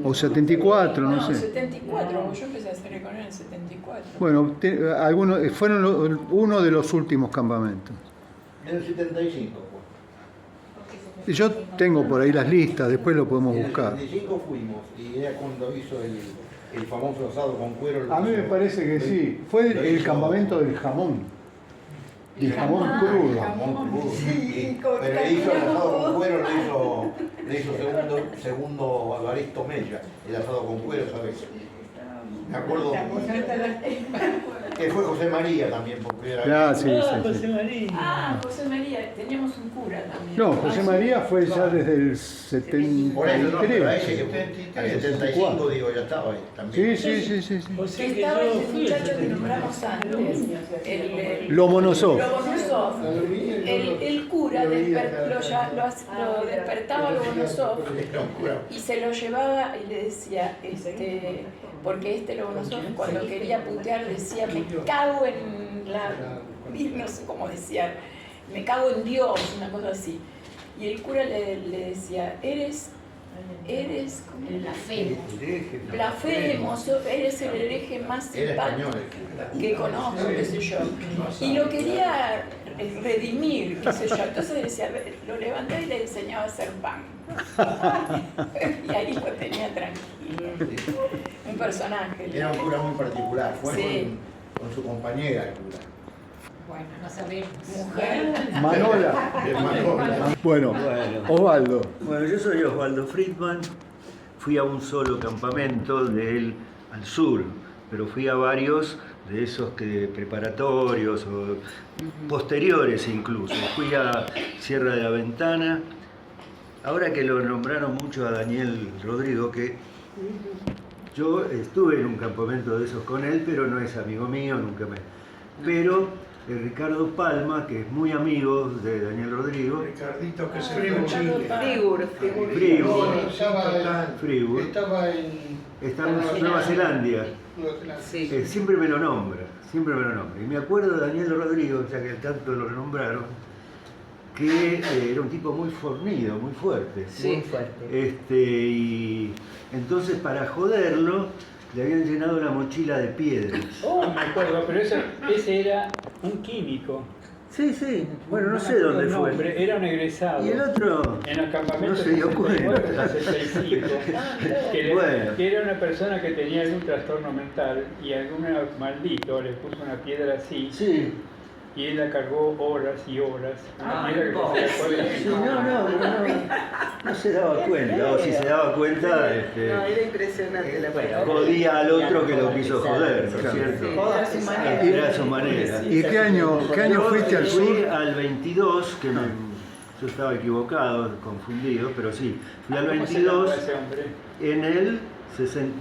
S2: O 74, no sé.
S14: 74, yo empecé a hacer con él en el 74.
S2: Bueno, algunos fueron uno de los últimos campamentos.
S8: En el 75 fue.
S2: Y yo tengo por ahí las listas, después lo podemos buscar.
S8: En el 75 fuimos, y era cuando hizo el famoso asado con cuero.
S2: A mí me parece que sí. Fue el campamento del jamón. El jamón crudo.
S8: Sí, pero le hizo el asado con cuero, le hizo segundo Alvarito Mella, el asado con cuero, ¿sabes? Me acuerdo que fue José María también, porque era...
S13: José María.
S14: Ah, José María, teníamos un cura también.
S2: No, José María fue ya desde el 73.
S8: Por eso no, pero a ese que al 75 digo, ya estaba ahí también.
S2: Sí.
S14: Que estaba el muchacho que nombramos antes,
S2: Lomonosov.
S14: El cura lo despertaba a Lomonosov y se lo llevaba y le decía, porque Lomonosov cuando quería putear decía, me cago en la... no sé cómo decía, me cago en Dios, una cosa así. Y el cura le decía, eres blasfemo, eres el hereje más simpático que conozco, qué sé yo. Y lo quería redimir, qué sé yo. Entonces decía, lo levantaba y le enseñaba a hacer pan. Y ahí lo tenía tranquilo. Un personaje.
S8: Era un cura muy particular, fue
S14: sí.
S8: con su compañera el cura.
S5: Bueno, no sabemos.
S14: Mujer.
S2: Manola. Bueno, Osvaldo.
S19: Bueno, yo soy Osvaldo Friedman. Fui a un solo campamento de él al sur, pero fui a varios de esos preparatorios o posteriores incluso. Fui a Sierra de la Ventana. Ahora que lo nombraron mucho a Daniel Rodrigo, que yo estuve en un campamento de esos con él, pero no es amigo mío, nunca me... Pero Ricardo Palma, que es muy amigo de Daniel Rodrigo.
S18: Ricardito, que se fue en Chile.
S19: Fribourg.
S4: Estaba en
S19: Nueva Zelanda.
S1: Sí.
S19: Siempre me lo nombra. Y me acuerdo de Daniel Rodrigo, ya que tanto lo nombraron, que era un tipo muy fornido, muy fuerte.
S7: Sí. Muy fuerte.
S19: Y entonces para joderlo, le habían llenado la mochila de piedras.
S16: Oh, me acuerdo, pero ese era un químico.
S19: Sí, bueno, no sé dónde fue.
S16: Nombre, era un egresado.
S19: Y el otro
S16: en el campamento
S19: no se dio cuenta.
S16: 65, que era una persona que tenía algún trastorno mental y algún maldito le puso una piedra así.
S19: Sí.
S16: Y él la cargó horas y horas.
S19: No se daba cuenta, o si se daba cuenta,
S1: No, era impresionante la palabra.
S19: jodía al otro que lo quiso joder, ¿no es cierto? Era su manera.
S2: ¿Y qué año fuiste al sur?
S19: Fui al 22, que yo estaba equivocado, confundido, pero sí. Fui al 22 en el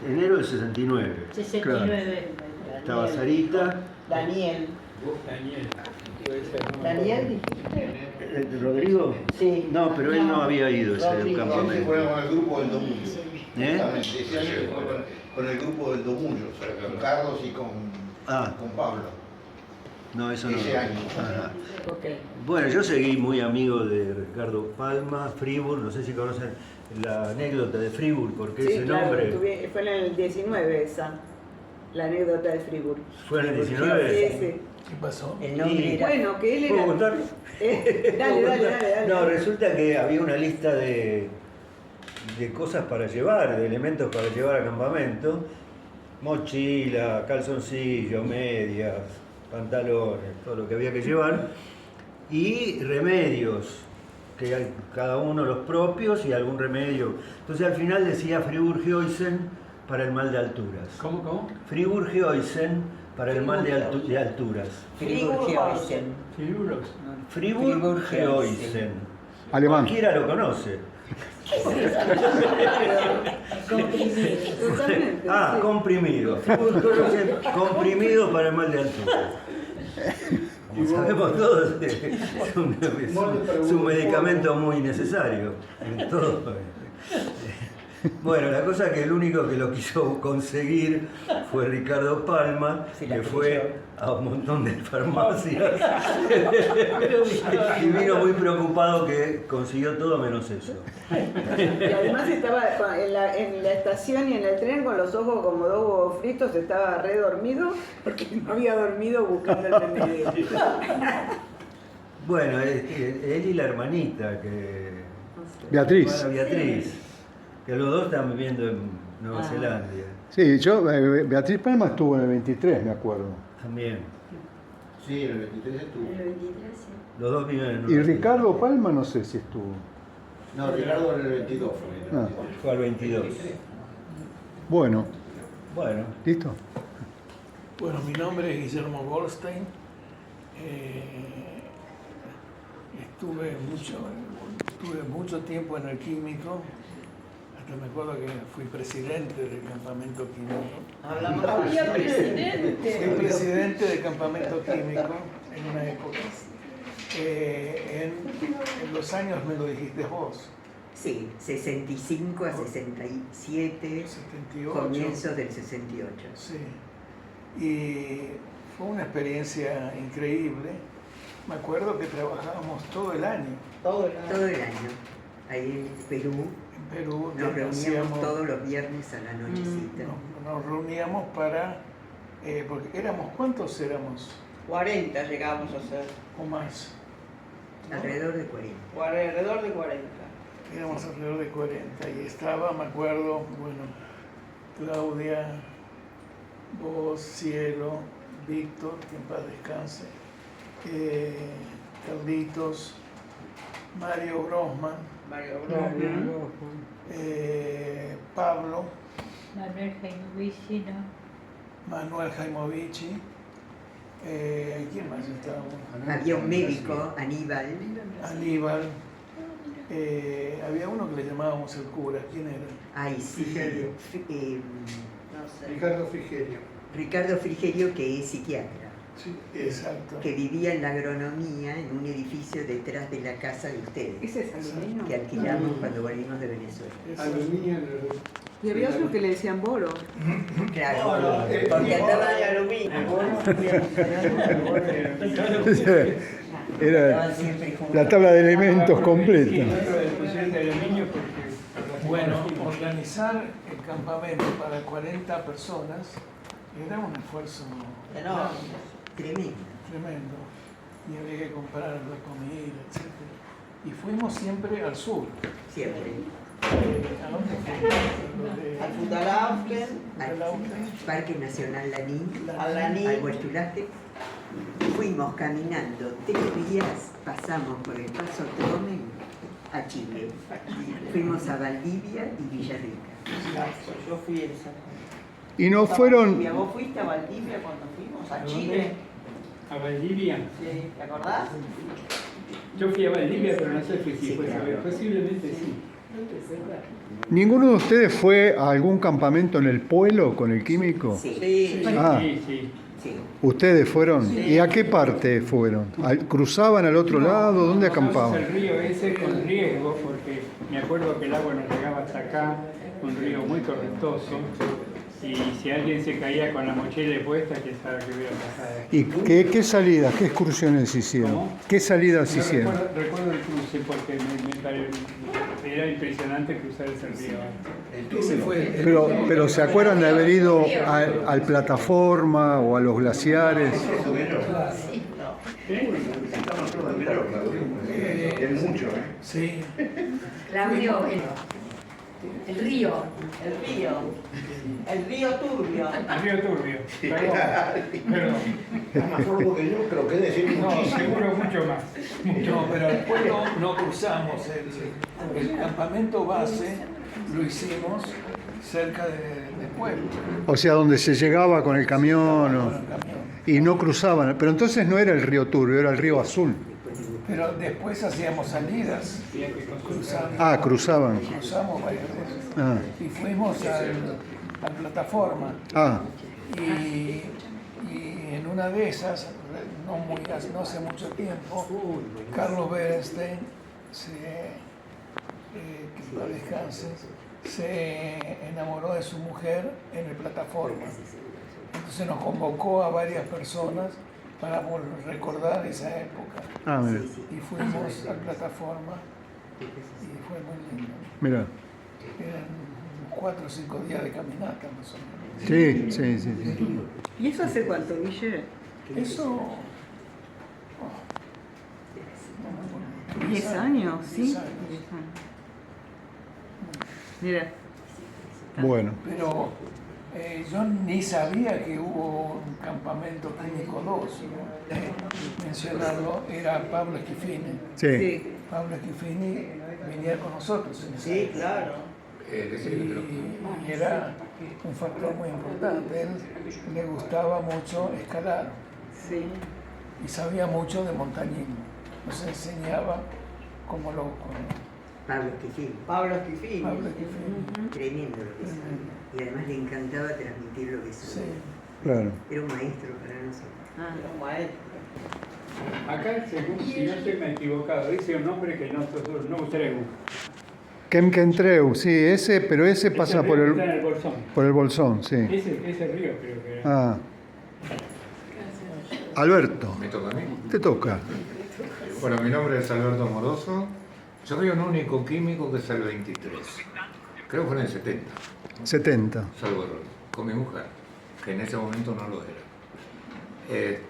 S19: enero del 69.
S5: 69.
S19: Estaba Sarita.
S17: Daniel.
S16: Daniel,
S17: dijiste.
S19: ¿Rodrigo?
S17: Sí.
S19: No, pero él no había ido ese campamento.
S8: Fue con el grupo del Domullo. Ese año fue con el grupo del Domullo, con Carlos y con Pablo.
S19: No, eso no.
S8: Ese año.
S19: Ajá. Bueno, yo seguí muy amigo de Ricardo Palma, Fribourg, no sé si conocen la anécdota de Fribourg, porque
S1: Sí,
S19: ese
S1: claro,
S19: nombre...
S1: fue en el 19 esa, la anécdota de Fribourg.
S19: ¿Fue en el 19?
S1: Sí.
S18: ¿Qué pasó?
S7: El nombre era...
S1: Bueno, que él
S19: ¿Puedo
S1: era...
S19: contar?
S1: Dale.
S19: No, resulta que había una lista de cosas para llevar, de elementos para llevar a campamento. Mochila, calzoncillo, medias, pantalones, todo lo que había que llevar. Y remedios, que hay cada uno los propios y algún remedio. Entonces al final decía Fribourg-Geusen para el mal de alturas.
S16: ¿Cómo?
S19: Fribourg-Geusen para el mal de alturas.
S7: Friburghausen.
S19: Friburghausen.
S2: Alemán.
S19: Cualquiera lo conoce.
S1: Totalmente.
S19: Ah,
S1: sí.
S19: comprimido. Comprimido para el mal de altura. Como sabemos todos, es un medicamento muy necesario en todo. Bueno, la cosa es que el único que lo quiso conseguir fue Ricardo Palma, que fue a un montón de farmacias y vino muy preocupado que consiguió todo menos eso.
S1: Y además estaba en la estación y en el tren con los ojos como dos huevos fritos, estaba re dormido porque no había dormido buscando el remedio.
S19: Bueno, él y la hermanita, que...
S2: Beatriz.
S19: Bueno, Beatriz, que los dos están viviendo en Nueva Zelanda.
S2: Sí, Beatriz Palma estuvo en el 23, me acuerdo.
S19: También.
S8: Sí, en el 23 estuvo.
S19: Los dos viven en Nueva
S2: Y
S19: Zelanda.
S2: Ricardo Palma no sé si estuvo.
S8: No, Ricardo en el 22 fue.
S2: Ah.
S19: Fue al 22.
S2: Bueno,
S19: Bueno.
S2: ¿listo?
S18: Bueno, mi nombre es Guillermo Goldstein. Estuve mucho tiempo en el químico. Hasta me acuerdo que fui presidente del campamento químico.
S5: Había presidente.
S18: Fui presidente del campamento químico en una época. En los años me lo dijiste vos.
S7: Sí, 65 a 67,
S18: 78.
S7: comienzos del 68.
S18: Sí. Y fue una experiencia increíble. Me acuerdo que trabajábamos todo el año.
S7: Todo el año. Ahí en Perú.
S18: En Perú
S7: Nos reuníamos
S18: hacíamos-
S7: todos los viernes a la nochecita.
S18: Nos reuníamos para... porque éramos, ¿cuántos éramos?
S17: 40 llegamos a ser.
S18: O más. ¿no?
S7: Alrededor de 40.
S17: O alrededor de 40.
S18: Éramos alrededor de 40 y estaba, me acuerdo, bueno, Claudia, vos, Cielo, Víctor, que en paz descanse, Carlitos, Mario Grossman, Pablo,
S20: Manuel Jaimovici, ¿no?
S18: Manuel Jaimovici, ¿quién más estaba?
S7: Había un médico, Aníbal.
S18: Había uno que le llamábamos el cura, ¿quién era?
S7: Ay, sí.
S4: Frigerio. Ricardo Frigerio.
S7: Ricardo Frigerio, que es psiquiatra.
S18: Sí, exacto.
S7: Que vivía en la agronomía en un edificio detrás de la casa de ustedes.
S1: ¿Ese es Aluminio?
S7: Que alquilamos cuando volvimos de Venezuela.
S4: Aluminio.
S1: Y había otro que le decían Boro.
S7: Claro, porque andaba de
S2: Era la tabla de elementos completa.
S18: Bueno, organizar el campamento para 40 personas era un esfuerzo
S17: Enorme.
S7: Tremendo.
S18: Y había que comprar la comida, etc. Y fuimos siempre al sur.
S7: Siempre.
S18: ¿A dónde fuimos?
S17: Al Futalaufken,
S7: Parque Nacional Lanín,
S17: Al Lanín.
S7: al Huachtulaje. Fuimos caminando 3 días, pasamos por el Paso Tromel a Chile. Fuimos a Valdivia y Villarrica.
S17: Yo fui en esa.
S2: Y no fueron...
S17: ¿Vos fuiste a Valdivia cuando fuimos? ¿A Chile?
S16: ¿A Valdivia?
S17: Sí, ¿te acordás?
S16: Yo fui a Valdivia, pero no sé si fue esa vez. Posiblemente sí.
S2: ¿Ninguno de ustedes fue a algún campamento en el pueblo con el químico?
S17: Sí.
S2: Ah,
S16: Sí.
S2: ¿ustedes fueron? ¿Y a qué parte fueron? ¿Cruzaban al otro lado? ¿Dónde acampaban?
S16: El río ese con riesgo, porque me acuerdo que el agua nos llegaba hasta acá, un río muy correntoso, y si alguien se caía con la mochila puesta, quién sabe qué hubiera pasado.
S2: ¿Y qué salidas, qué excursiones hicieron?
S16: ¿Cómo?
S2: ¿Qué salidas
S16: No,
S2: hicieron?
S16: recuerdo el cruce porque era impresionante cruzar ese río.
S2: Pero ¿se acuerdan de haber ido al plataforma o a los glaciares?
S4: Es mucho, ¿eh?
S18: Sí.
S5: Claudio, el río.
S17: El río Turbio.
S16: El río Turbio. Perdón.
S8: Es más sordo que yo, pero qué decir
S16: No,
S8: muchísimo.
S16: seguro mucho más.
S18: No, pero al pueblo no cruzamos. El campamento base lo hicimos cerca de después.
S2: O sea, donde se llegaba con el camión y no cruzaban. Pero entonces no era el río Turbio, era el río Azul.
S18: Pero después hacíamos salidas,
S2: Cruzaban.
S18: cruzamos varias veces.
S2: Ah.
S18: Y fuimos a la plataforma.
S2: Ah.
S18: Y en una de esas, no hace mucho tiempo, Carlos Berenstein, que en paz descanse, se enamoró de su mujer en la plataforma. Entonces nos convocó a varias personas para recordar esa época.
S2: Mira.
S18: Y fuimos a la plataforma y fue muy lindo.
S2: Mira.
S18: Eran 4 o 5 días de caminata más o menos.
S2: Sí.
S1: ¿Y eso hace cuánto, Guille?
S18: Eso...
S1: 10 años, ¿sí?
S18: 10 años.
S1: Mira.
S2: Bueno.
S18: Pero yo ni sabía que hubo un campamento químico 2. ¿no? Mencionarlo era Pablo Schifini.
S2: Sí.
S18: Pablo Schifini venía con nosotros en esa
S17: Sí,
S18: época.
S17: claro.
S18: Y era un factor muy importante. Él le gustaba mucho escalar.
S1: Sí.
S18: Y sabía mucho de montañismo. Nos enseñaba como loco.
S7: Pablo Schifini.
S17: Pablo Schifini.
S18: Pablo Schifini.
S7: Tremendo lo que sabía. Y además le encantaba transmitir lo que sabía.
S2: Claro.
S7: Era un maestro para nosotros.
S17: Era un maestro.
S16: Acá, según, si no estoy me equivocado, dice un nombre que no Treu.
S2: Quemquentreu, sí, pero ese pasa por el...
S16: Está en el Bolsón.
S2: Por el Bolsón, sí.
S16: Ese río creo que era.
S2: Alberto.
S11: ¿Me toca a mí?
S2: Te toca.
S11: Bueno, mi nombre es Alberto Moroso. Yo soy un único químico que es el 23. Creo que fue en el 70.
S2: 70.
S11: Salvo error. Con mi mujer, que en ese momento no lo era.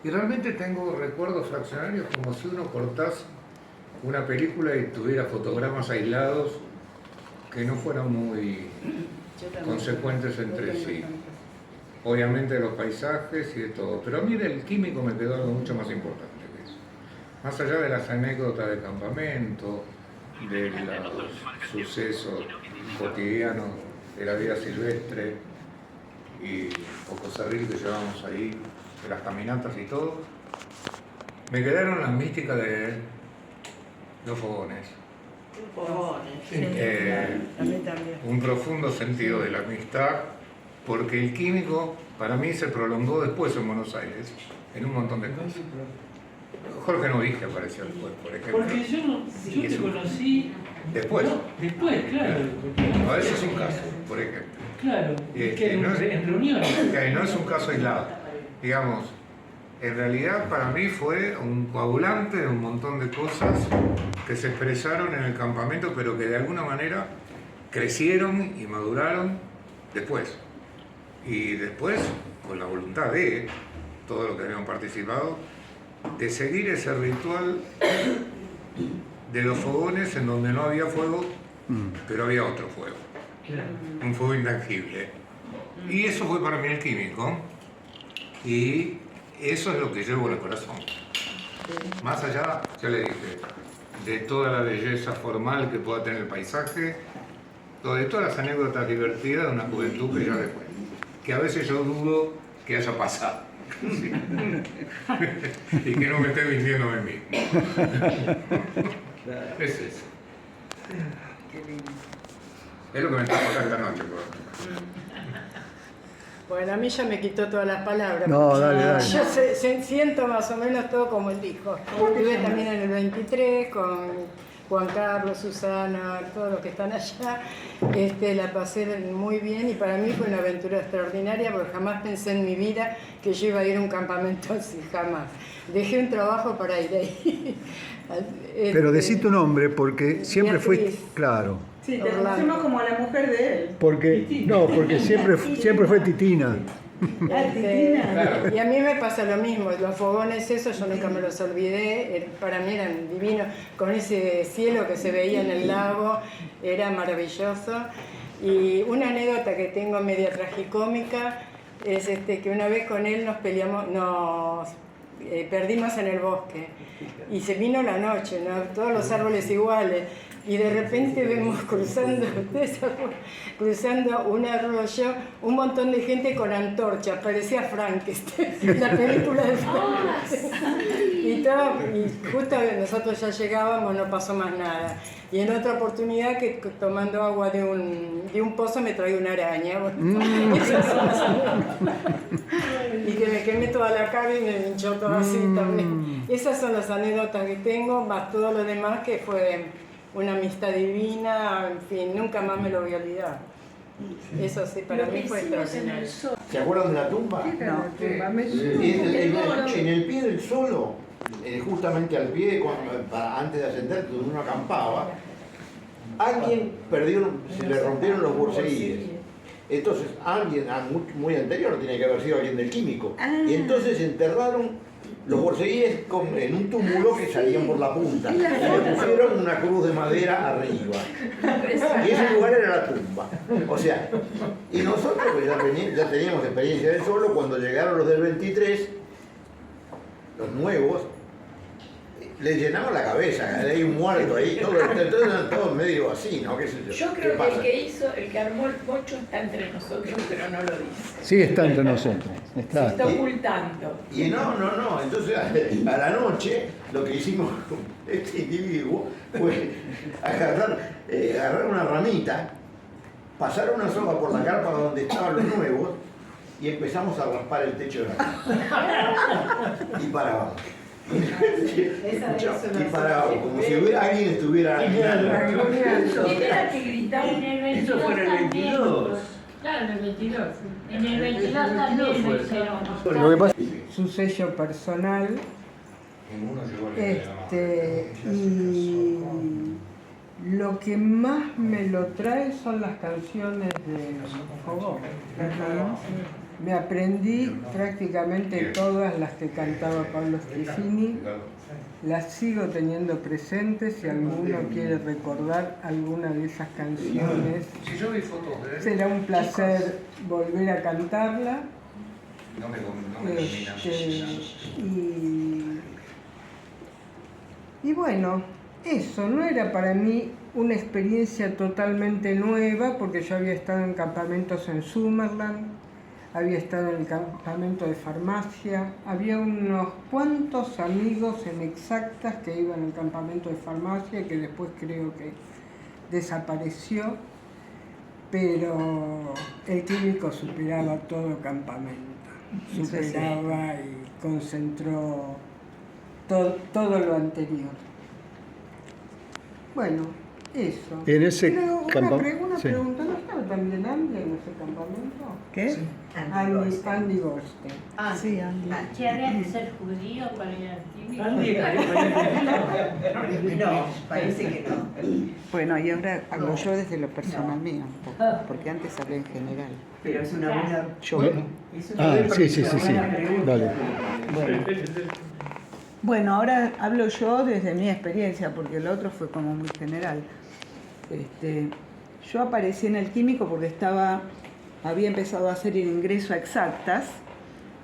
S11: Y realmente tengo recuerdos fraccionarios como si uno cortase una película y tuviera fotogramas aislados que no fueran muy consecuentes entre sí. Obviamente los paisajes y de todo, pero a mí del químico me quedó algo mucho más importante que eso. Más allá de las anécdotas de campamento, de los sucesos cotidianos de la vida silvestre y Cococerril que llevamos ahí, de las caminatas y todo, me quedaron las místicas de los fogones. Un profundo sentido de la amistad, porque el químico para mí se prolongó después en Buenos Aires, en un montón de cosas. Jorge Novige apareció después, por ejemplo.
S13: Porque yo te conocí...
S11: Después.
S13: No, después, claro.
S11: No, ese es un caso, por ejemplo.
S13: Claro, que en reuniones.
S11: Que no es un caso aislado. Digamos, en realidad para mí fue un coagulante de un montón de cosas que se expresaron en el campamento, pero que de alguna manera crecieron y maduraron después. Y después, con la voluntad de todos los que habían participado, de seguir ese ritual de los fogones en donde no había fuego, pero había otro fuego. Un fuego intangible. Y eso fue para mí el químico. Y eso es lo que llevo en el corazón. Más allá, ya le dije, de toda la belleza formal que pueda tener el paisaje, o de todas las anécdotas divertidas de una juventud que ya después, que a veces yo dudo que haya pasado. Sí. Y que no me esté mintiendo a mí mismo. Es eso. Es lo que me está pasando esta noche.
S10: Bueno, a mí ya me quitó todas las palabras.
S2: No, dale.
S10: Yo siento más o menos todo como él dijo. Estuve también en el 23 con Juan Carlos, Susana, todos los que están allá. La pasé muy bien y para mí fue una aventura extraordinaria porque jamás pensé en mi vida que yo iba a ir a un campamento así, jamás. Dejé un trabajo para ir ahí.
S2: Pero decí tu nombre porque siempre fuiste... Claro.
S1: Sí, te conocemos como la mujer de él.
S2: Porque siempre fue Titina.
S10: Y a mí me pasa lo mismo, los fogones esos yo nunca me los olvidé, para mí eran divinos, con ese cielo que se veía en el lago, era maravilloso. Y una anécdota que tengo media tragicómica es que una vez con él nos perdimos en el bosque y se vino la noche, ¿no? Todos los árboles iguales. y de repente vemos cruzando un arroyo un montón de gente con antorchas, parecía Frankenstein, la película de Frankenstein. Y justo nosotros ya llegábamos, no pasó más nada. Y en otra oportunidad que tomando agua de un pozo me traía una araña. Y que me quemé toda la cara y me hinchó todo así también. Esas son las anécdotas que tengo, más todo lo demás que fue una amistad divina, en fin, nunca más me lo voy a olvidar. Eso sí, para mí fue extraordinario.
S8: ¿Se acuerdan de la tumba? En el pie del Solo, justamente al pie, antes de ascender, donde uno acampaba, alguien se le rompieron los borceguíes. Entonces, alguien muy anterior, tiene que haber sido alguien del químico, y entonces enterraron los borceguíes en un túmulo que salían por la punta, y le pusieron una cruz de madera arriba. Y ese lugar era la tumba. O sea, y nosotros pues, ya teníamos experiencia del Solo, cuando llegaron los del 23, los nuevos, les llenamos la cabeza, hay un muerto ahí, todo medio así, ¿no? ¿Qué sé yo?
S14: Yo creo que el que armó el pocho está entre nosotros, pero no lo dice.
S2: Sí, está entre nosotros.
S14: Se está ocultando.
S8: Y no. Entonces, a la noche, lo que hicimos con este individuo fue agarrar una ramita, pasar una soga por la carpa donde estaban los nuevos y empezamos a raspar el techo de la casa. Y parábamos. Y parábamos, como si alguien estuviera
S14: mirando. Era que gritaban en el 22.
S19: Eso fue en el 22.
S20: Claro, en el 22. En el 22 también lo hicieron.
S2: Lo que pasa
S21: su sello personal. Y lo que más me lo trae son las canciones de Fogón. Me aprendí prácticamente todas las que cantaba Pablo Strefini, las sigo teniendo presentes. Si alguno quiere recordar alguna de esas canciones, será un placer volver a cantarla. Y bueno, eso no era para mí una experiencia totalmente nueva, porque yo había estado en campamentos en Summerland, había estado en el campamento de farmacia, había unos cuantos amigos en Exactas que iban al campamento de farmacia, que después creo que desapareció, pero el químico superaba todo campamento, superaba y concentró todo lo anterior. Bueno, eso.
S2: En ese
S21: una
S2: campamento.
S21: pregunta, ¿no estaba también Andy en ese campamento?
S1: ¿Qué?
S21: Sí. Andy Goldstein.
S20: Sí, Andy. ¿Que había que ser judío para ir al químico?
S7: No, parece que no.
S1: Bueno, y ahora hablo yo desde lo personal mío, porque antes hablé en general.
S7: Pero es una buena...
S1: Yo.
S2: Sí. Dale.
S1: Bueno, ahora hablo yo desde mi experiencia, porque el otro fue como muy general. Yo aparecí en el químico porque había empezado a hacer el ingreso a Exactas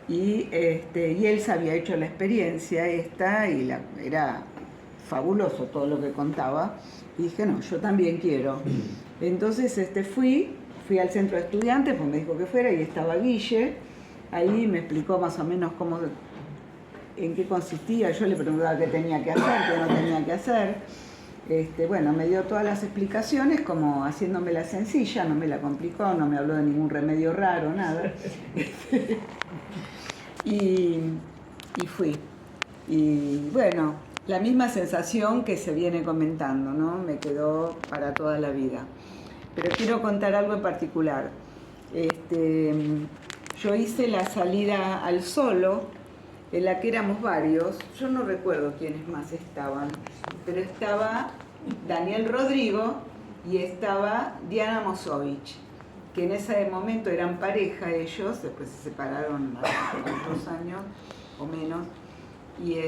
S1: y él se había hecho la experiencia esta y era fabuloso todo lo que contaba. Y dije, no, yo también quiero. Entonces fui al centro de estudiantes, pues me dijo que fuera y estaba Guille. Ahí me explicó más o menos en qué consistía. Yo le preguntaba qué tenía que hacer, qué no tenía que hacer. Bueno, me dio todas las explicaciones como haciéndomela sencilla, no me la complicó, no me habló de ningún remedio raro, nada. y fui. Y bueno, la misma sensación que se viene comentando, ¿no? Me quedó para toda la vida. Pero quiero contar algo en particular. Yo hice la salida al Solo, en la que éramos varios. Yo no recuerdo quiénes más estaban, pero estaba Daniel Rodrigo y estaba Diana Mosovich, que en ese momento eran pareja ellos, después se separaron hace 2 años o menos, y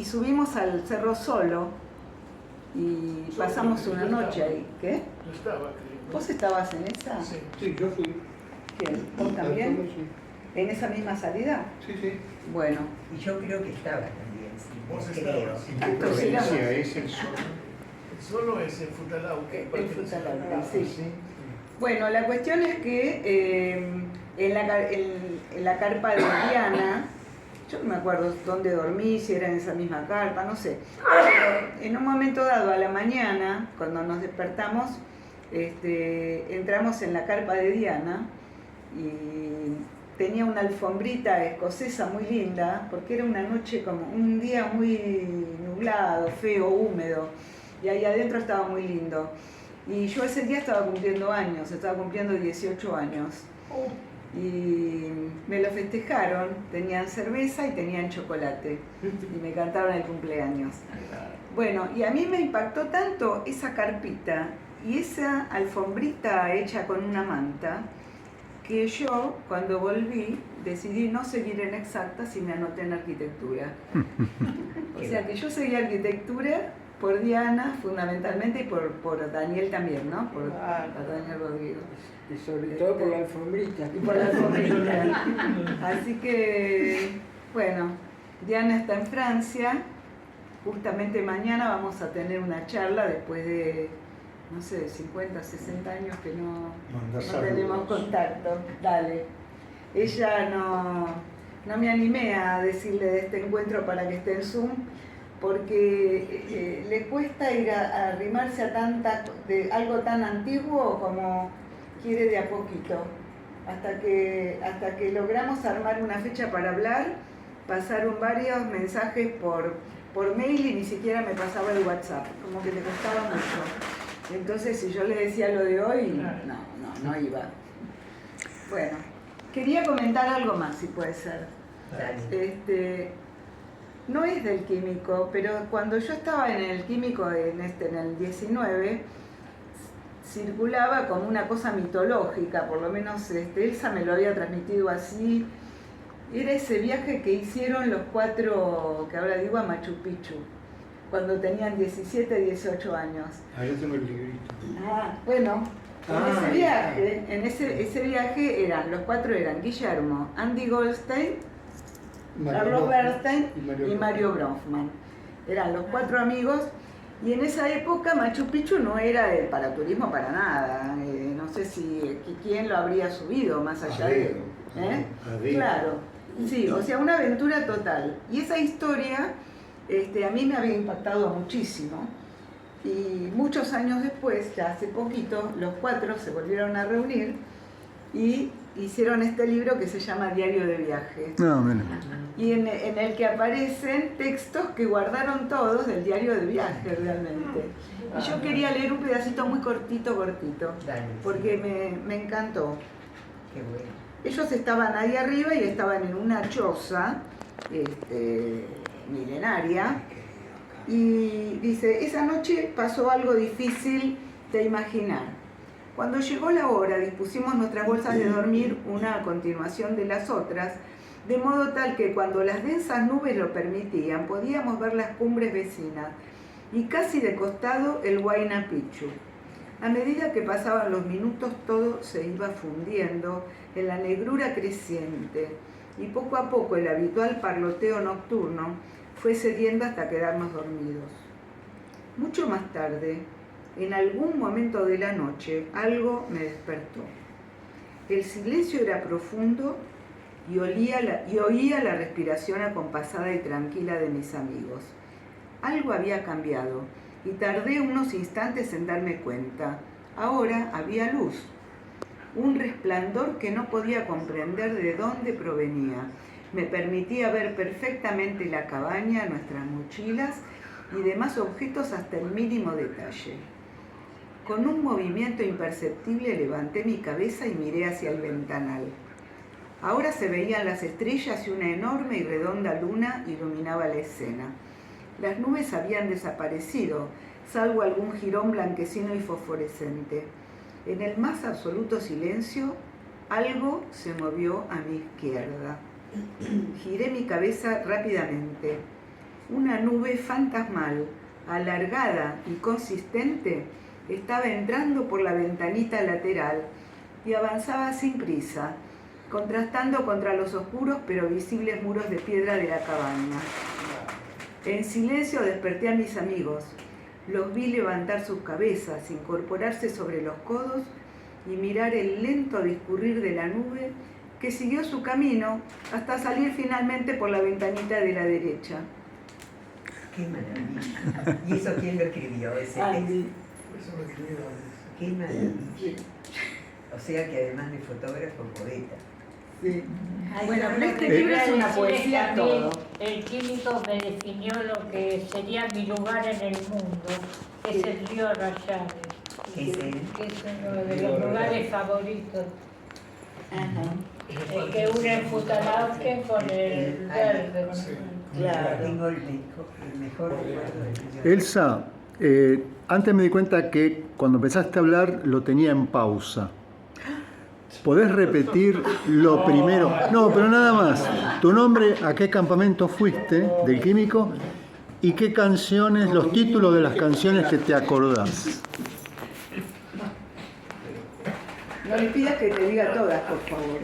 S1: subimos al Cerro Solo y pasamos una noche ahí. ¿Qué?
S18: Yo estaba, creo.
S1: ¿Vos estabas en esa?
S18: Sí, yo fui.
S1: ¿Quién? ¿Vos también? ¿En esa misma salida?
S4: Sí, sí.
S1: Bueno.
S7: Y yo creo que estaba también, sí,
S18: ¿Vos
S7: creo.
S18: estabas?
S4: ¿En qué provincia es el sol?
S18: El solo es en Futalauque.
S1: El Futalauque, sí. Bueno, la cuestión es que en la carpa de Diana, yo no me acuerdo dónde dormí, si era en esa misma carpa, no sé. Pero en un momento dado, a la mañana, cuando nos despertamos, entramos en la carpa de Diana y tenía una alfombrita escocesa muy linda, porque era una noche como un día muy nublado, feo, húmedo, y ahí adentro estaba muy lindo. Y yo ese día estaba cumpliendo años, estaba cumpliendo 18 años. Y me lo festejaron, tenían cerveza y tenían chocolate. Y me cantaron el cumpleaños. Bueno, y a mí me impactó tanto esa carpita y esa alfombrita hecha con una manta, que yo, cuando volví, decidí no seguir en Exactas y me anoté en arquitectura. O sea que yo seguí arquitectura por Diana, fundamentalmente, y por Daniel también, ¿no? Por Daniel Rodrigo.
S21: Y sobre todo por la alfombrita.
S1: Y por la alfombrita. Así que, bueno, Diana está en Francia. Justamente mañana vamos a tener una charla después de, no sé, 50, 60 años que no tenemos contacto. Dale. Ella no me animé a decirle de este encuentro para que esté en Zoom, porque le cuesta ir a arrimarse a algo tan antiguo como quiere de a poquito. Hasta que logramos armar una fecha para hablar, pasaron varios mensajes por mail y ni siquiera me pasaba el WhatsApp, como que le costaba mucho. Entonces, si yo le decía lo de hoy, no iba. Bueno, quería comentar algo más, si puede ser. No es del químico, pero cuando yo estaba en el químico, en el 19, circulaba como una cosa mitológica, por lo menos Elsa me lo había transmitido así. Era ese viaje que hicieron los 4, que ahora digo, a Machu Picchu, cuando tenían 17, 18 años.
S4: Yo tengo el librito.
S1: Bueno, en ese viaje los 4 eran Guillermo, Andy Goldstein, Carlos Bernstein y Mario Bronfman. Eran los 4 amigos, y en esa época Machu Picchu no era para turismo para nada. No sé quién lo habría subido más allá de... Claro, sí, o sea, una aventura total. Y esa historia a mí me había impactado muchísimo. Y muchos años después, ya hace poquito, los 4 se volvieron a reunir y hicieron este libro que se llama Diario de Viaje. Y en el que aparecen textos que guardaron todos del diario de viaje realmente. Y yo quería leer un pedacito muy cortito, porque me encantó.
S7: Qué bueno.
S1: Ellos estaban ahí arriba y estaban en una choza milenaria. Y dice, esa noche pasó algo difícil de imaginar. Cuando llegó la hora, dispusimos nuestras bolsas de dormir una a continuación de las otras, de modo tal que cuando las densas nubes lo permitían, podíamos ver las cumbres vecinas y casi de costado el Huayna Picchu. A medida que pasaban los minutos, todo se iba fundiendo en la negrura creciente y poco a poco el habitual parloteo nocturno fue cediendo hasta quedarnos dormidos. Mucho más tarde, en algún momento de la noche, algo me despertó. El silencio era profundo y oía la respiración acompasada y tranquila de mis amigos. Algo había cambiado y tardé unos instantes en darme cuenta. Ahora había luz, un resplandor que no podía comprender de dónde provenía. Me permitía ver perfectamente la cabaña, nuestras mochilas y demás objetos hasta el mínimo detalle. Con un movimiento imperceptible levanté mi cabeza y miré hacia el ventanal. Ahora se veían las estrellas y una enorme y redonda luna iluminaba la escena. Las nubes habían desaparecido, salvo algún jirón blanquecino y fosforescente. En el más absoluto silencio, algo se movió a mi izquierda. Giré mi cabeza rápidamente. Una nube fantasmal, alargada y consistente, estaba entrando por la ventanita lateral y avanzaba sin prisa, contrastando contra los oscuros pero visibles muros de piedra de la cabaña. En silencio desperté a mis amigos. Los vi levantar sus cabezas, incorporarse sobre los codos y mirar el lento discurrir de la nube que siguió su camino hasta salir finalmente por la ventanita de la derecha.
S7: Qué maravilla. ¿Y eso quién lo escribió? Ese
S1: Andy.
S7: Qué maravilla. O sea que además de fotógrafo, poeta.
S1: Sí.
S20: Bueno,
S1: pero este libro es una poesía todo.
S20: El químico me definió lo que sería mi lugar en el mundo, que es el río Rayares.
S7: ¿Qué es él?
S20: Que es uno de los lugares favoritos. El que une el Futanauque con el verde.
S7: Claro, tengo el mejor recuerdo del río.
S2: Elsa, antes me di cuenta que cuando empezaste a hablar lo tenía en pausa. ¿Podés repetir lo primero? No, pero nada más. Tu nombre, a qué campamento fuiste del químico y qué canciones, los títulos de las canciones que te acordás.
S1: No le pidas que te diga todas, por favor.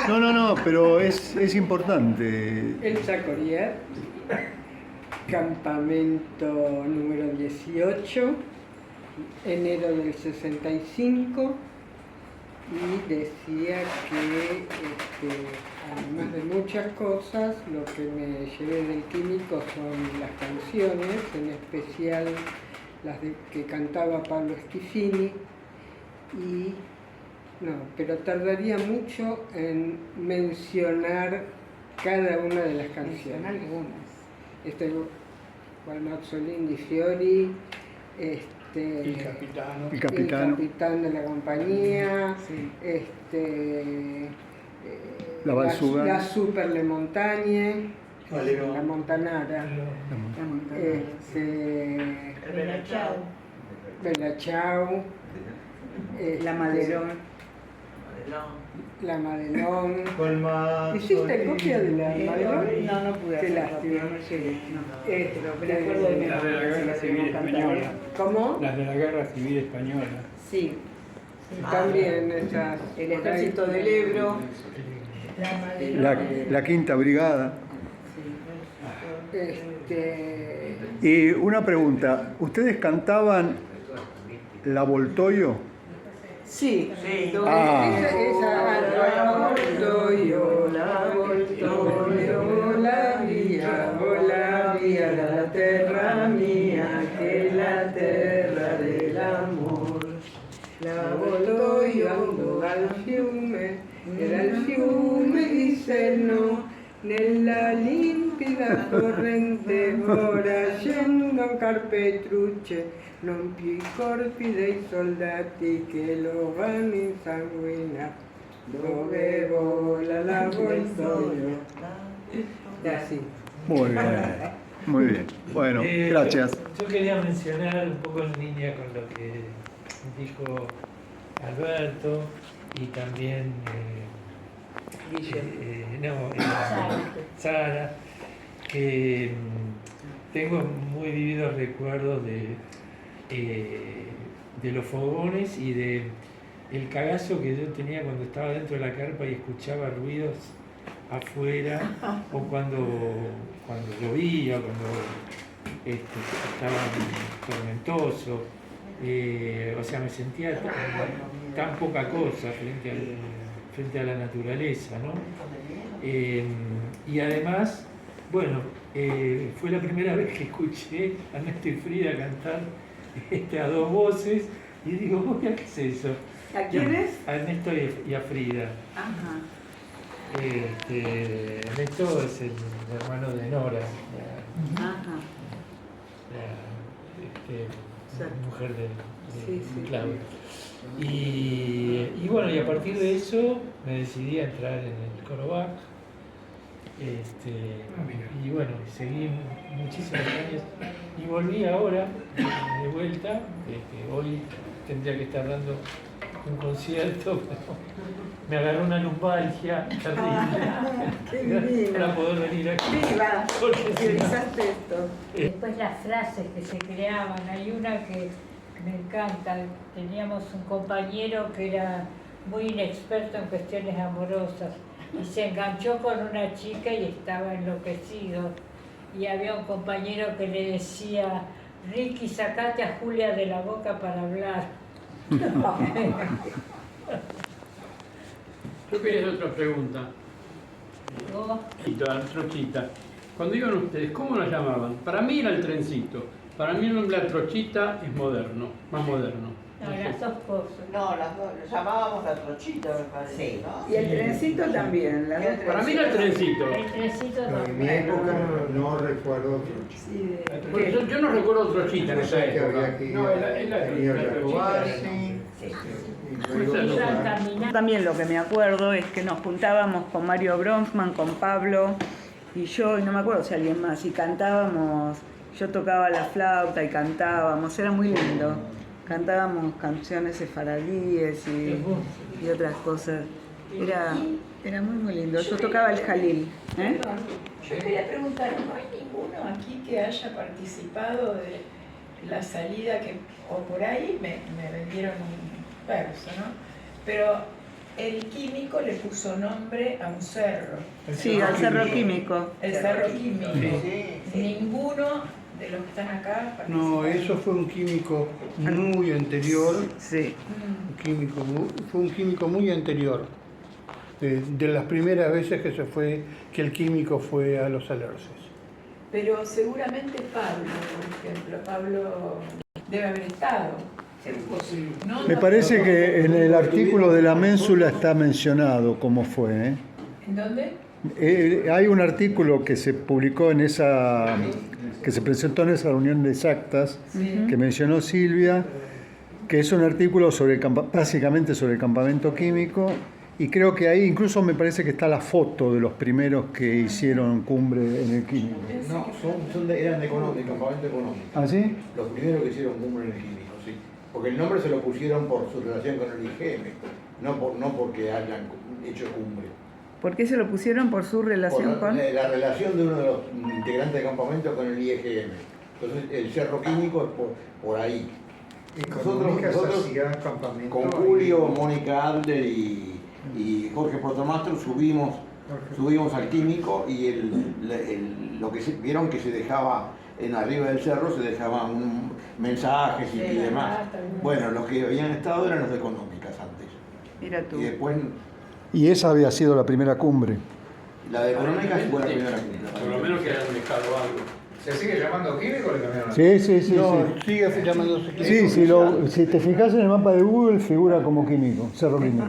S2: No, pero es importante.
S21: Elsa Corrier, campamento número 18, enero del 65, y decía que además de muchas cosas, lo que me llevé del químico son las canciones, en especial las que cantaba Pablo Schifini, pero tardaría mucho en mencionar cada una de las canciones. Algunas. Mazzolini di Fiori,
S2: El capitano.
S21: El capitán de la compañía,
S2: La Valsuga.
S21: la Super Le Montagne,
S2: Valero.
S21: la Montanara,
S20: Bella Ciao.
S21: Bella Ciao,
S1: La Madelón.
S21: La Madelón.
S18: Colma.
S21: ¿Hiciste copia de la Madelón?
S1: No pude
S21: Qué
S1: hacer
S21: lástima.
S1: copia, no llegué.
S21: Pero
S1: me acuerdo de
S16: Las de la Guerra Civil Española.
S21: ¿Cómo?
S16: Las de la Guerra Civil Española.
S1: Sí.
S21: También esas.
S1: El Ejército del Ebro.
S2: La Quinta Brigada. Y una pregunta, ¿ustedes cantaban La Voltoio?
S1: Sí.
S21: La Voltoio, la vía, la terra mía, che è la terra dell'amor. La Voltoio andò al fiume, era il fiume di Senno, nella limpida corrente foragendo carpetrucce, non più i corpi dei soldati che lo vanno insanguinare, dove vola la Voltoio. Y así.
S2: Muy bien. Bueno, gracias.
S13: Yo quería mencionar un poco en línea con lo que dijo Alberto y también Sara, que tengo muy vividos recuerdos de los fogones y de el cagazo que yo tenía cuando estaba dentro de la carpa y escuchaba ruidos afuera, o cuando llovía, o cuando estaba tormentoso. O sea, me sentía tan poca cosa frente a la naturaleza, ¿no? Y además, bueno, fue la primera vez que escuché a Ernesto y Frida cantar a dos voces, y digo, ¿qué es eso?
S1: ¿A quiénes?
S13: A Ernesto y a Frida.
S1: Ajá.
S13: Ernesto es el hermano de Nora, la mujer de Claudio. Y bueno, y a partir de eso me decidí a entrar en el coro Bach. Y bueno, seguí muchísimos años y volví ahora de vuelta. Hoy tendría que estar dando un concierto, pero me agarró una lumbalgia terrible para poder venir aquí.
S1: ¡Viva!
S13: Porque
S1: Utilizaste esto.
S20: Después las frases que se creaban, hay una que me encanta. Teníamos un compañero que era muy inexperto en cuestiones amorosas y se enganchó con una chica y estaba enloquecido. Y había un compañero que le decía, Ricky, sacate a Julia de la boca para hablar.
S6: Yo quería hacer otra pregunta. Trochita. Cuando iban ustedes, ¿cómo la llamaban? Para mí era el trencito. Para mí el nombre de la trochita es moderno, más moderno.
S20: No, las dos cosas.
S17: No, las dos, lo llamábamos la trochita, me parece.
S7: Sí.
S17: ¿No?
S1: Y el trencito también. las dos
S6: Para mí era el trencito.
S20: El trencito
S9: No, en mi época no recuerdo trochita.
S6: Porque yo no recuerdo trochita en esa
S9: Que
S6: época.
S9: había que ir
S6: No,
S9: a-
S6: la
S9: tenía la
S6: trochita.
S9: base, y luego-
S20: Iban caminando.
S1: También lo que me acuerdo es que nos juntábamos con Mario Bronfman, con Pablo y yo, y no me acuerdo si alguien más, y cantábamos, yo tocaba la flauta y cantábamos, era muy lindo. Cantábamos canciones sefaradíes y otras cosas. Era muy lindo. Yo tocaba el jalil. ¿Eh?
S14: Yo quería preguntar, ¿no hay ninguno aquí que haya participado de la salida que, o por ahí me vendieron un verso, ¿no? Pero el químico le puso nombre a un cerro.
S1: Sí, al Cerro Químico.
S14: El Cerro Químico.
S4: Sí.
S14: Ninguno de los que están acá participó.
S4: No, eso fue un químico muy anterior.
S1: Sí.
S4: Fue un químico muy anterior. De las primeras veces que el químico fue a los Alerces.
S14: Pero seguramente Pablo, por ejemplo, Pablo debe haber estado. ¿No?
S2: Me parece que en el artículo de la ménsula está mencionado cómo fue. ¿eh?
S14: ¿En dónde?
S2: Hay un artículo que se publicó en esa, que se presentó en esa reunión de exactas,
S14: Sí.
S2: que mencionó Silvia, que es un artículo sobre básicamente sobre el campamento químico, y creo que ahí incluso me parece que está la foto de los primeros que hicieron cumbre en el químico.
S8: No, eran de campamento económico.
S2: ¿Ah, sí?
S8: Los primeros que hicieron cumbre en el químico, sí. Porque el nombre se lo pusieron por su relación con el IGM, no porque hayan hecho cumbre.
S1: ¿Por qué se lo pusieron por su relación
S8: Por
S1: con?
S8: la relación de uno de los integrantes del campamento con el IGM. Entonces el Cerro Químico es por ahí.
S9: Económicas hacían campamento
S8: con
S9: ahí.
S8: Julio, Mónica Adler y Jorge Portomastro subimos al químico y lo que vieron que se dejaba en arriba del cerro, se dejaban mensajes y demás. Bueno, los que habían estado eran los de económicas antes.
S1: Mira tú.
S8: Y después
S2: Y esa había sido la primera cumbre.
S8: la de económicas fue la primera cumbre.
S6: Por lo menos que hayan dejado algo.
S11: ¿Se sigue llamando químico o le cambiaron?
S2: Sí.
S4: No, sigue llamándose químico.
S2: Sí, si te fijas en el mapa de Google figura como químico, Cerro Químico.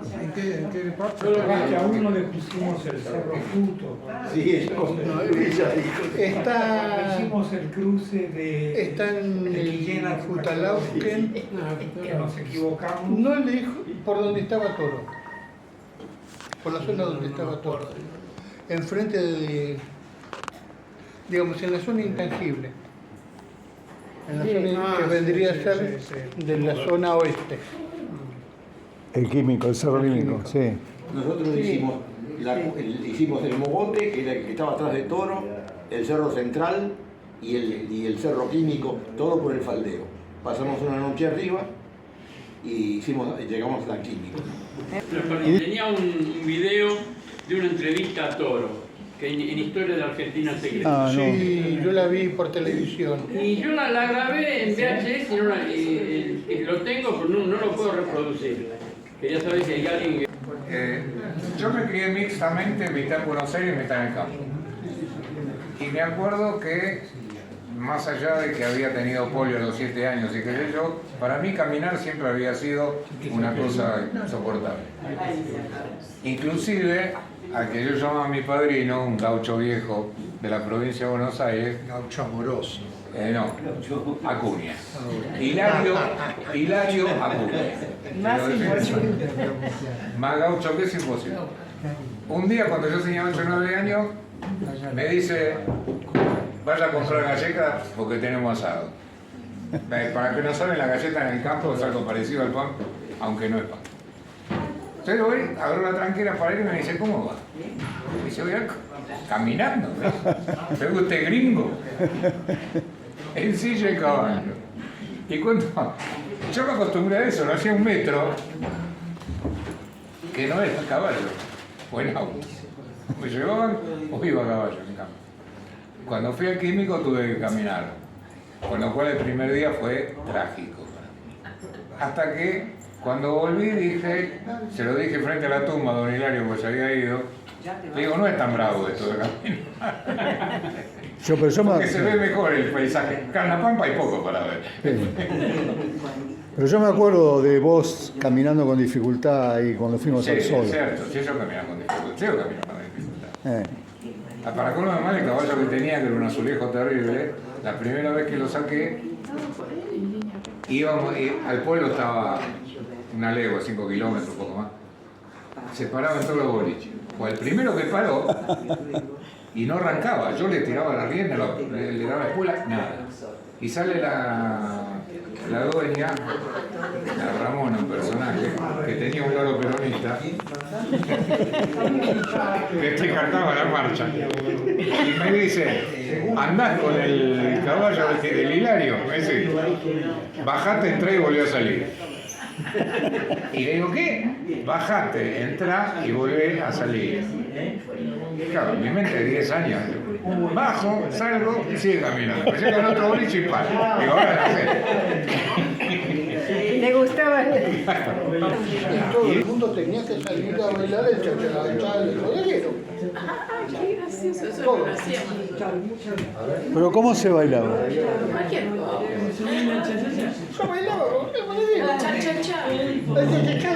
S15: Solo que a uno le pusimos el Cerro Puto.
S8: Sí, ella dijo.
S15: Hicimos el cruce de.
S4: Está en
S15: Guillén
S4: el Futalausken.
S15: Que nos equivocamos.
S4: No le dijo por donde estaba Toro. Por la zona donde estaba Toro. Enfrente de. Digamos, en la zona intangible. En la zona que vendría a ser de la zona oeste.
S2: El químico, el Cerro Químico, sí.
S8: Nosotros hicimos el Mogote, que era el que estaba atrás de Toro, el Cerro Central y el Cerro Químico, todo por el faldeo. Pasamos una noche arriba y llegamos hasta el Químico.
S6: Tenía un video de una entrevista a Toro, que en Historia de Argentina Secreta.
S4: Sí, yo la vi por televisión.
S6: Y yo la grabé en VHS y lo tengo, pero no lo puedo reproducir. Quería saber si hay alguien que...
S11: Yo me crié mixtamente, mitad en Buenos Aires y mitad en el campo. Y me acuerdo que, más allá de que había tenido polio a los 7 años y qué sé yo, para mí caminar siempre había sido una cosa insoportable. Inclusive, al que yo llamaba a mi padrino, un gaucho viejo de la provincia de Buenos Aires.
S9: Gaucho amoroso.
S11: No, Acuña. Hilario Acuña.
S14: Más imposible.
S11: Más gaucho que es imposible. Un día cuando yo tenía 8 o 9 años, me dice, vaya a comprar galletas porque tenemos asado. Para que no saben, la galleta en el campo es algo parecido al pan, aunque no es pan. Entonces voy, abro la tranquera para ir y me dice, ¿cómo va? Me dice, voy caminando. ¿Me gusta gringo? En silla y caballo. Y cuando yo me acostumbré a eso, lo hacía 1 metro. que no era a caballo, o en auto. Me llevaban o iba a caballo en campo. Cuando fui al químico tuve que caminar, con lo cual el primer día fue trágico. Hasta que cuando volví dije, se lo dije frente a la tumba a don Hilario, porque se había ido, le digo, no es tan bravo esto de caminar. Porque se ve mejor el paisaje. Acá en La Pampa hay poco para ver.
S2: Pero yo me acuerdo de vos caminando con dificultad ahí cuando fuimos al sol.
S11: Sí, es cierto, sí, yo caminaba con dificultad. Yo caminaba con dificultad. Para colmo de mal, el caballo que tenía, que era un azulejo terrible, la primera vez que lo saqué, íbamos, al pueblo estaba una legua, 5 kilómetros, un poco más. Se paraba en todos los boliches. O el primero que paró, y no arrancaba, yo le tiraba la rienda, le daba espuela, nada. Y sale la dueña, la Ramona, un personaje, que tenía un loro peronista, que te cantaba la marcha. Y me dice, andás con el caballo del Hilario, me dice, bajate, entré y volvió a salir. Y le digo, ¿qué? Bajate, entrá y volvé a salir. Claro, mi mente de 10 años. Bajo, salgo y sigue caminando. Me llego al otro boliche y paro. Digo, ahora no sé.
S10: Le gustaba.
S4: Y todo el mundo tenía que salir a bailar el cha-cha-cha del rodero.
S14: Qué gracioso, eso no lo hacíamos.
S2: ¿Pero cómo se bailaba?
S14: Cualquier cosa.
S4: Yo bailaba, ¿qué me digo?
S14: Cha-cha-cha.
S4: El cha-cha-cha